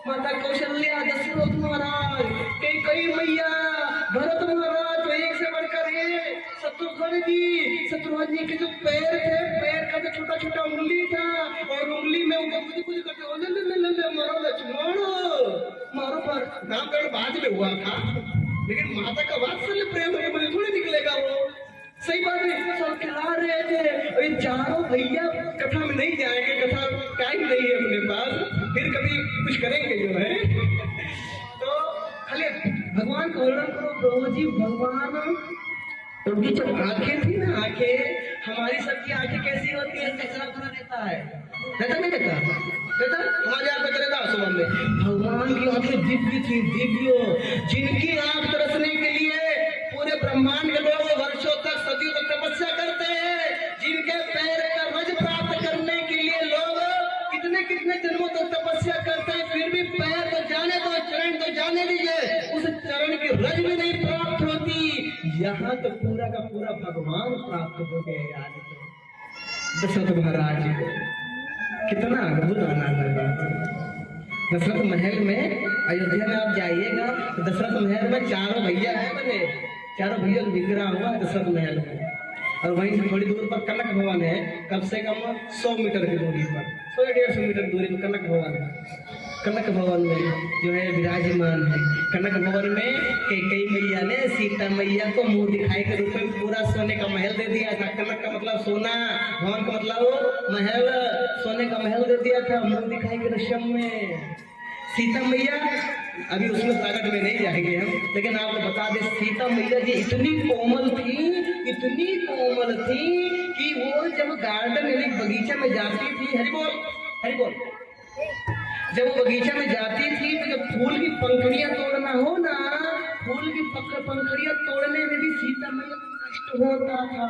माता कौशल्या, दशरथ महाराज, कैकेयी मैया, भरत महाराज, एक से बढ़कर एक, शत्रुघ्न जी के जो पैर थे, पैर का जो छोटा छोटा उंगली था, और उंगली में उनको कुछ करते, मारो लक्ष्मण मारो, पर नामकरण बाद में हुआ था, लेकिन माता का वात्सल्य प्रेम है, मुझे थोड़ी निकलेगा वो। सही बात है, सब खिला रहे थे। ये चारों भैया कथा में नहीं जाएंगे, कथा टाइम नहीं है अपने पास, फिर कभी कुछ करेंगे जो है। तो खाली भगवान का वर्णन करो प्रभु जी। भगवान उनकी जब आंखें थी ना, आंखें हमारी सबकी आंखें कैसी होती है, कचरा भरा रहता है, रहता नहीं रहता, रहता हमारी आंखें रहता सुबह में। भगवान की आंखें दिव्य थी, दिव्य, जिनकी आंख तरसने के लिए पूरे ब्रह्मांड के लोग वर्षों तक सदियों तक तपस्या करते हैं, जिनके पैर का रज प्राप्त करने के लिए लोग कितने कितने जन्मों तक तपस्या करते हैं, फिर भी पैर तो जाने दो, चरण तो जाने दीजिए, उस चरण की रज भी नहीं प्राप्त होती। यहाँ तो पूरा का पूरा भगवान प्राप्त हो गए यार दशरथ महाराज जी को। कितना अद्भुत आनंद लगा। दशरथ महल में, अयोध्या में आप जाइएगा तो दशरथ महल में चारों भैया है बने, चारों भैया विग्रह हुआ दशरथ महल में। और वहीं से थोड़ी दूर पर कनक भवन है, कम से कम 100 मीटर की दूरी पर, 100 या 150 मीटर दूरी पर कनक भवन है। कनक भवन में जो है विराजमान है। कनक भवन में कैकेयी मैया ने सीता मैया को मुंह दिखाई के रूप में पूरा सोने का महल दे दिया था। कनक का मतलब सोना, भवन का मतलब महल, सोने का महल दे दिया था मुंह दिखाई के रस्म में। सीता मैया, अभी उसमें सागर में नहीं जाएंगे हम, लेकिन आपको बता दें सीता मैया जी इतनी कोमल थी, इतनी कोमल थी कि वो जब गार्डन यानी बगीचा में जाती थी, हरि बोल हरि बोल, जब वो बगीचा में जाती थी तो जब फूल की पंखड़ियां तोड़ना हो ना, फूल की पंखड़ियां तोड़ने में भी सीता मैया को कष्ट होता था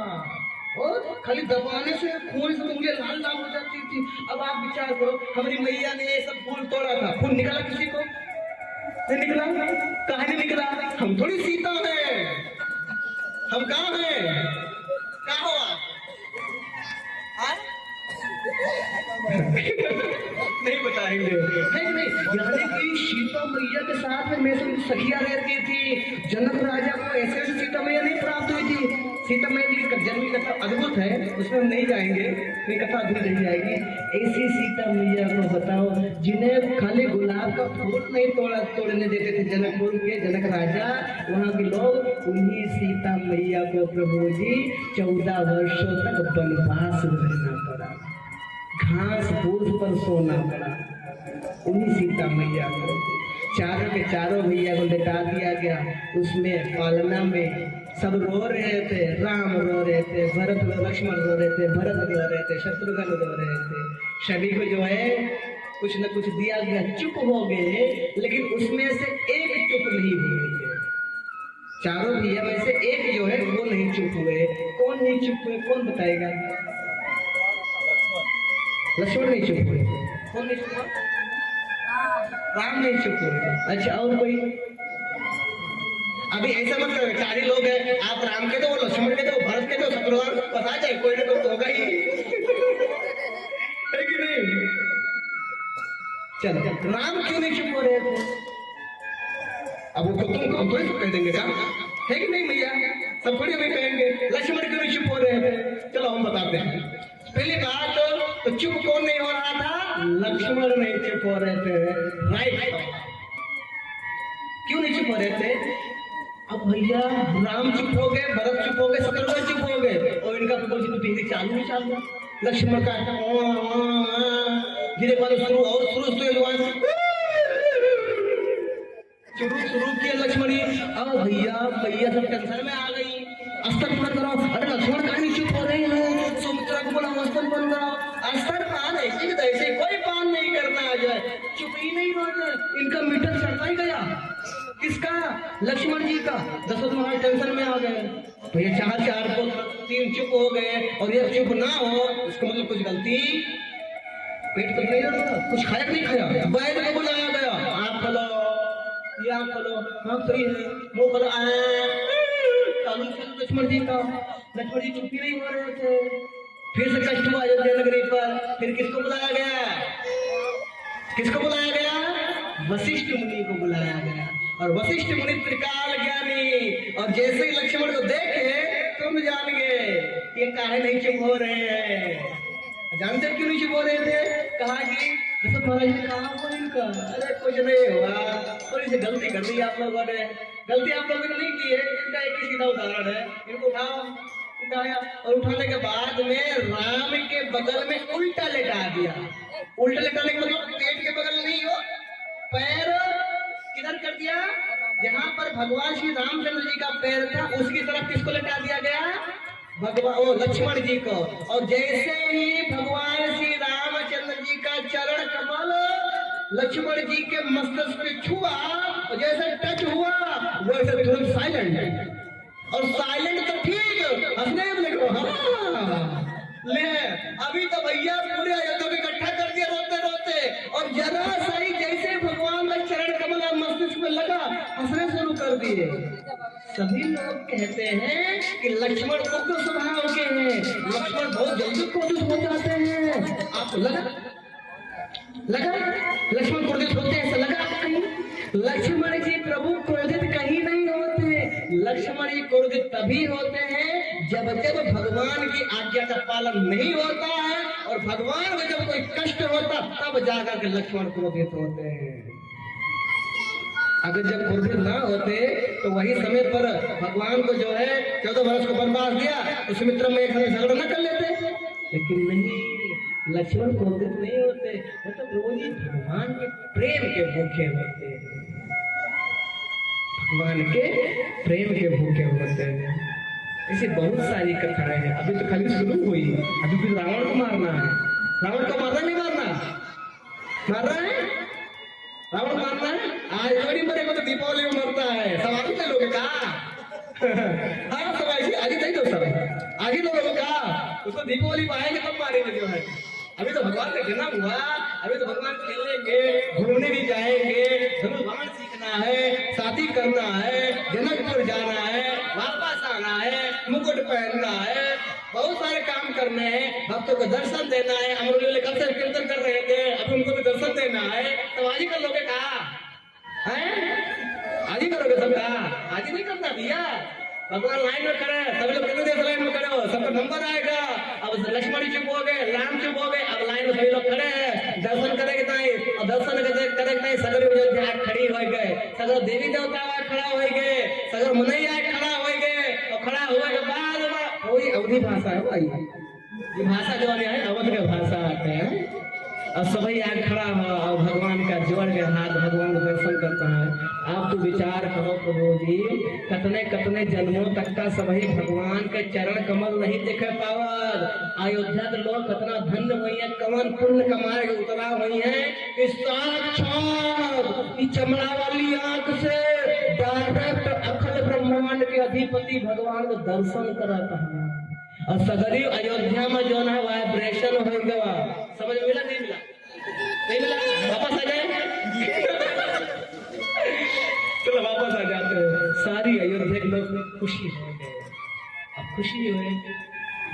और खाली दबाने से खून से उंगली लाल लाल हो जाती थी। अब आप विचार करो, हमारी मैया ने ये सब फूल तोड़ा था, फूल निकला किसी को नहीं निकला, कहाँ नहीं निकला? हम थोड़ी सीता है, हम कहाँ हैं? क्या हुआ? नहीं बताएंगे, नहीं यानी कि सीता मैया के साथ में सखिया रहती थी। जनक राजा को ऐसे सीता मैया नहीं प्राप्त हुई थी। सीता मैया जी की जन्म की कथा अद्भुत है, उसमें हम नहीं जाएंगे, ये कथा अद्भुत नहीं जाएगी। ऐसी सीता मैया को बताओ जिन्हें खाली गुलाब का फूल नहीं तोड़ने देते थे जनकपुर के जनक राजा, वहाँ के लोग उन्हीं सीता मैया को प्रभु जी 14 वर्षों तक वनवास रहना पड़ा, घास फूस पर सोना पड़ा, उन्हीं सीता मैया को। चारों के चारों भैया को लिटा दिया गया। उसमें पालना में सब रो रहे थे, राम रो रहे थे, भरत लक्ष्मण रो रहे थे, भरत रो रहे थे, शत्रुघ्न रो रहे थे। सभी को जो है कुछ न कुछ दिया गया, चुप हो गए, लेकिन उसमें से एक चुप नहीं हुए थे। चारों भैया में से एक जो है वो नहीं चुप हुए। कौन नहीं चुप हुए, कौन बताएगा? लक्ष्मण नहीं चुप हुए। कौन नहीं चुप हुआ? राम नहीं चुप हुए। अच्छा और कोई? अभी ऐसा मत करो, 4 ही लोग हैं, आप राम के दो, लक्ष्मण के दो, भरत के दो, शत्रुघ्न पता जाए कोई ना कोई तो होगा ही है कि नहीं? चलो राम क्यों नहीं चुप हो रहे थे? अब वो तुम हम थोड़ी कह देंगे क्या, है कि नहीं भैया? सब थोड़ी हमें कहेंगे लक्ष्मण क्यों नहीं चुप हो रहे थे? चलो हम बताते हैं। पहली बात तो चुप कौन नहीं हो रहा था? लक्ष्मण नहीं चुप हो रहे थे। राइट, क्यों नहीं चुप हो रहे थे? अब भैया राम चुप हो गए, भरत चुप हो गए, शत्रुघ्न चुप हो गए, और इनका टीवी चालू नहीं चालू। लक्ष्मण का धीरे वाले शुरू और शुरू किया लक्ष्मणी। अब भैया सब टेंशन में आ गई, अस्तर पूरा करो। अरे लक्ष्मण का नहीं चुप हो रहे हैं, सुमित्रा को बोला अस्तर बन रहा, अस्तर पान ऐसे कोई पान नहीं करना आ जाए, चुप ही नहीं हो जाए। इनका मीटर चढ़ता ही गया। किसका? लक्ष्मण जी का। दशरथ महाराज टेंशन में आ गए। भैया 4 को 3 चुप हो गए, और ये चुप ना हो इसका मतलब कुछ गलती, पेट तो नहीं रहा, कुछ खाया नहीं खाया। वैद्य को बुलाया गया, आप खोलो, ये आप खोलो, हाँ सही है, मुंह खोलो। चालू लक्ष्मण जी का। लक्ष्मण जी चुप ही नहीं हो रहे थे। फिर से कष्ट हुआ अयोध्या नगरी पर। फिर किसको बुलाया गया? किसको बुलाया गया? वशिष्ठ मुनि को बुलाया गया। और वशिष्ठ मुनि त्रिकाल ज्ञानी, और जैसे ही लक्ष्मण को देखे तुम जान गए ये काहे नहीं चुप हो रहे हैं। जानते क्यों नहीं चुप हो रहे थे? कहा कि दशरथ महाराज ने कहा हुआ इनका, अरे कुछ नहीं हुआ, थोड़ी सी गलती कर दी आप लोगों ने। गलती आप लोगों ने नहीं की है, इनका एक ही सीधा उदाहरण है। इनको उठाया, और उठाने के बाद में राम के बगल में उल्टा लेटा दिया। उल्टा लेटाने के मतलब पेट के बगल नहीं हो, पैर किधर कर दिया? जहां पर भगवान श्री रामचंद्र जी का पैर था उसकी तरफ किसको लेटा दिया गया? भगवान वो लक्ष्मण जी को, और जैसे ही भगवान श्री रामचंद्र जी का चरण कमल लक्ष्मण जी के मस्तक पे छुआ और जैसे टच हुआ वैसे तुरंत साइलेंट, और साइलेंट तो ठीक, हंसने में लगे हाँ ले अभी तो भैया पूरे अयोध्या को इकट्ठा कर दिया रोते रोते, और जरा सा ही जैसे भगवान का चरण कमल मस्तिष्क में लगा हंसने शुरू कर दिए। सभी लोग कहते हैं कि लक्ष्मण उग्र स्वभाव के हैं, लक्ष्मण बहुत जल्दी क्रोधित हो जाते हैं। आपको लगा लक्ष्मण क्रोधित होते हैं, ऐसा लगा कहीं? लक्ष्मण जी प्रभु क्रोधित कहीं नहीं होते। लक्ष्मण जी क्रोधित तभी होते हैं जब भगवान की आज्ञा का पालन नहीं होता है, और भगवान को जब कोई कष्ट होता तब जाकर के लक्ष्मण क्रोधित होते हैं। अगर जब क्रोधित ना होते तो वही समय पर भगवान को जो है 14 वर्ष को वनवास दिया तो सुमित्रा में एक झगड़ा न कर लेते, लेकिन नहीं, लक्ष्मण क्रोधित नहीं होते, वो तो प्रभु जी भगवान के प्रेम के भूखे होते हैं, भगवान के प्रेम के भूखे होते हैं। ऐसी बहुत सारी कथाएं हैं। अभी तो खाली शुरू हुई, अभी फिर रावण को मारना है। रावण को मारना नहीं मारना? मार रहा है रावण, मारना है। आज थोड़ी मरे को तो दीपावली में मरता है, सब आगे ले लोगे कहा हाँ सब ऐसे आगे नहीं दो, सब आगे लोगे कहा उसको दीपावली पाएंगे तब मारेंगे जो है। अभी तो भगवान का जन्म हुआ, अभी तो भगवान खेलेंगे, घूमने भी जाएंगे, धनुर्बाण सीखना है, शादी करना है, जनकपुर जाना है, वापस आना है, मुकुट पहनना है, बहुत सारे काम करने हैं, भक्तों को दर्शन देना है। अमरोली वाले कल से कीर्तन कर रहे थे, अब उनको भी दर्शन देना है, तो आज ही कर लोगे कहा आज ही करोगे सबका? आज ही नहीं करना भैया। भगवान लाइन में खड़े, सब लोग कितने देर लाइन में खड़े हो, सबका नंबर आएगा। अब लक्ष्मण चुप हो गए, राम चुप हो गए, अब लाइन में सभी लोग खड़े हैं, दर्शन करेंगे नहीं, और दर्शन करेंगे नहीं, सगर खड़ी हो गए, सगर देवी देवता खड़ा हो गए, सगर मनैया खड़ा हो गए, और खड़ा हुए के बाद वही अवधि भाषा है भाई, ये भाषा जो है अवध का भाषा आते हैं। और सभी आग खड़ा हो और भगवान का जोड़ के हाथ भगवान को दर्शन करता है। आप तो विचार करो प्रभु जी, कितने कितने जन्मों तक का सभी भगवान के चरण कमल नहीं देखे पावर। अयोध्या के लोग कितना धन्य हुई है, कमन पुण्य कमाए उतरा हुई है, इस साक्षात चमड़ा वाली आंख से डायरेक्ट अखंड ब्रह्मांड के अधिपति भगवान को दर्शन कराता है। और सगरी अयोध्या में जो है वाइब्रेशन हो गया, समझ मिला नहीं मिला? नहीं मिला? वापस आ जाए चलो वापस आ जाते हैं। सारी अयोध्या के लोग खुशी हो गए, अब खुशी हुए।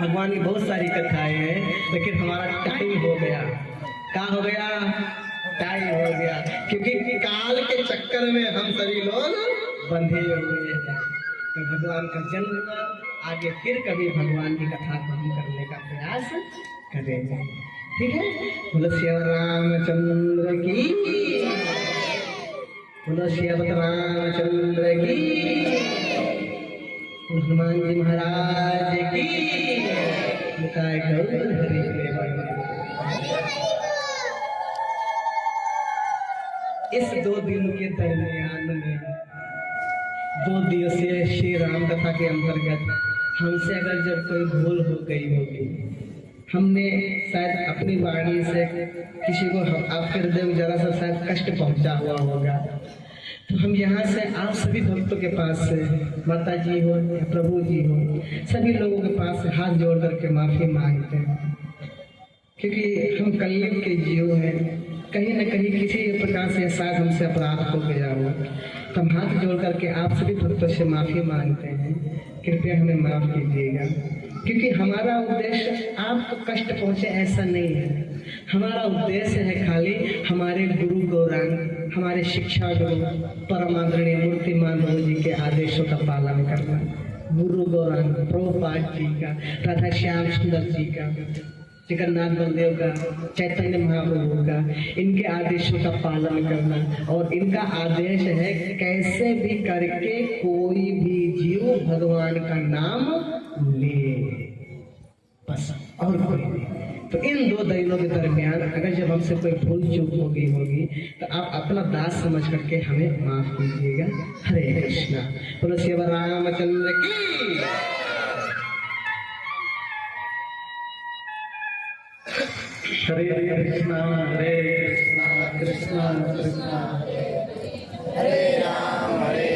भगवान की बहुत सारी कथाएं हैं, लेकिन हमारा टाइम हो गया। क्या हो गया? टाइम हो गया, क्योंकि काल के चक्कर में हम सभी लोग बंधे हुए हैं। तो भगवान का जन्म हुआ, आगे फिर कभी भगवान की कथा को हम करने का प्रयास करेंगे, ठीक है? बोलो श्री रामचंद्र की, बोलो श्री रामचंद्र की, हनुमान जी महाराज की। इस 2 दिन के दरमियान में 2 दिवसीय श्री राम कथा के अंतर्गत हमसे अगर जब कोई भूल हो गई होगी, हमने शायद अपनी वाणी से किसी को आपके हृदय में जरा सा शायद कष्ट पहुंचा हुआ होगा, तो हम यहाँ से आप सभी भक्तों के पास से, माता जी हो या प्रभु जी हो, सभी लोगों के पास से हाथ जोड़ करके माफी मांगते हैं। क्योंकि हम कलयुग के जीव हैं, कहीं न कहीं किसी प्रकार से शायद हमसे अपराध हो गया हो, तो हम हाथ जोड़ करके आप सभी भक्तों से माफी मांगते हैं, कृपया हमें माफ कीजिएगा। क्योंकि हमारा उद्देश्य आपको कष्ट पहुंचे ऐसा नहीं है, हमारा उद्देश्य है खाली हमारे गुरु गौरांग, हमारे शिक्षा गुरु परमादरणीय मूर्तिमान प्रभु जी के आदेशों का पालन करना। गुरु गौरांग प्रभुपाद जी का, राधा श्याम सुंदर जी का, जगन्नाथ बलदेव का, चैतन्य महाप्रभु का, इनके आदेशों का पालन करना। और इनका आदेश है कैसे भी करके कोई भी जीव भगवान का नाम ले, बस और कोई नहीं। तो इन 2 दिनों के दरमियान अगर जब हमसे कोई भूल चूक हो गई होगी तो आप अपना दास समझ करके हमें माफ कीजिएगा। हरे कृष्णा। बोलो श्री रामचंद्र की। हरे कृष्णा कृष्णा कृष्णा हरे राम हरे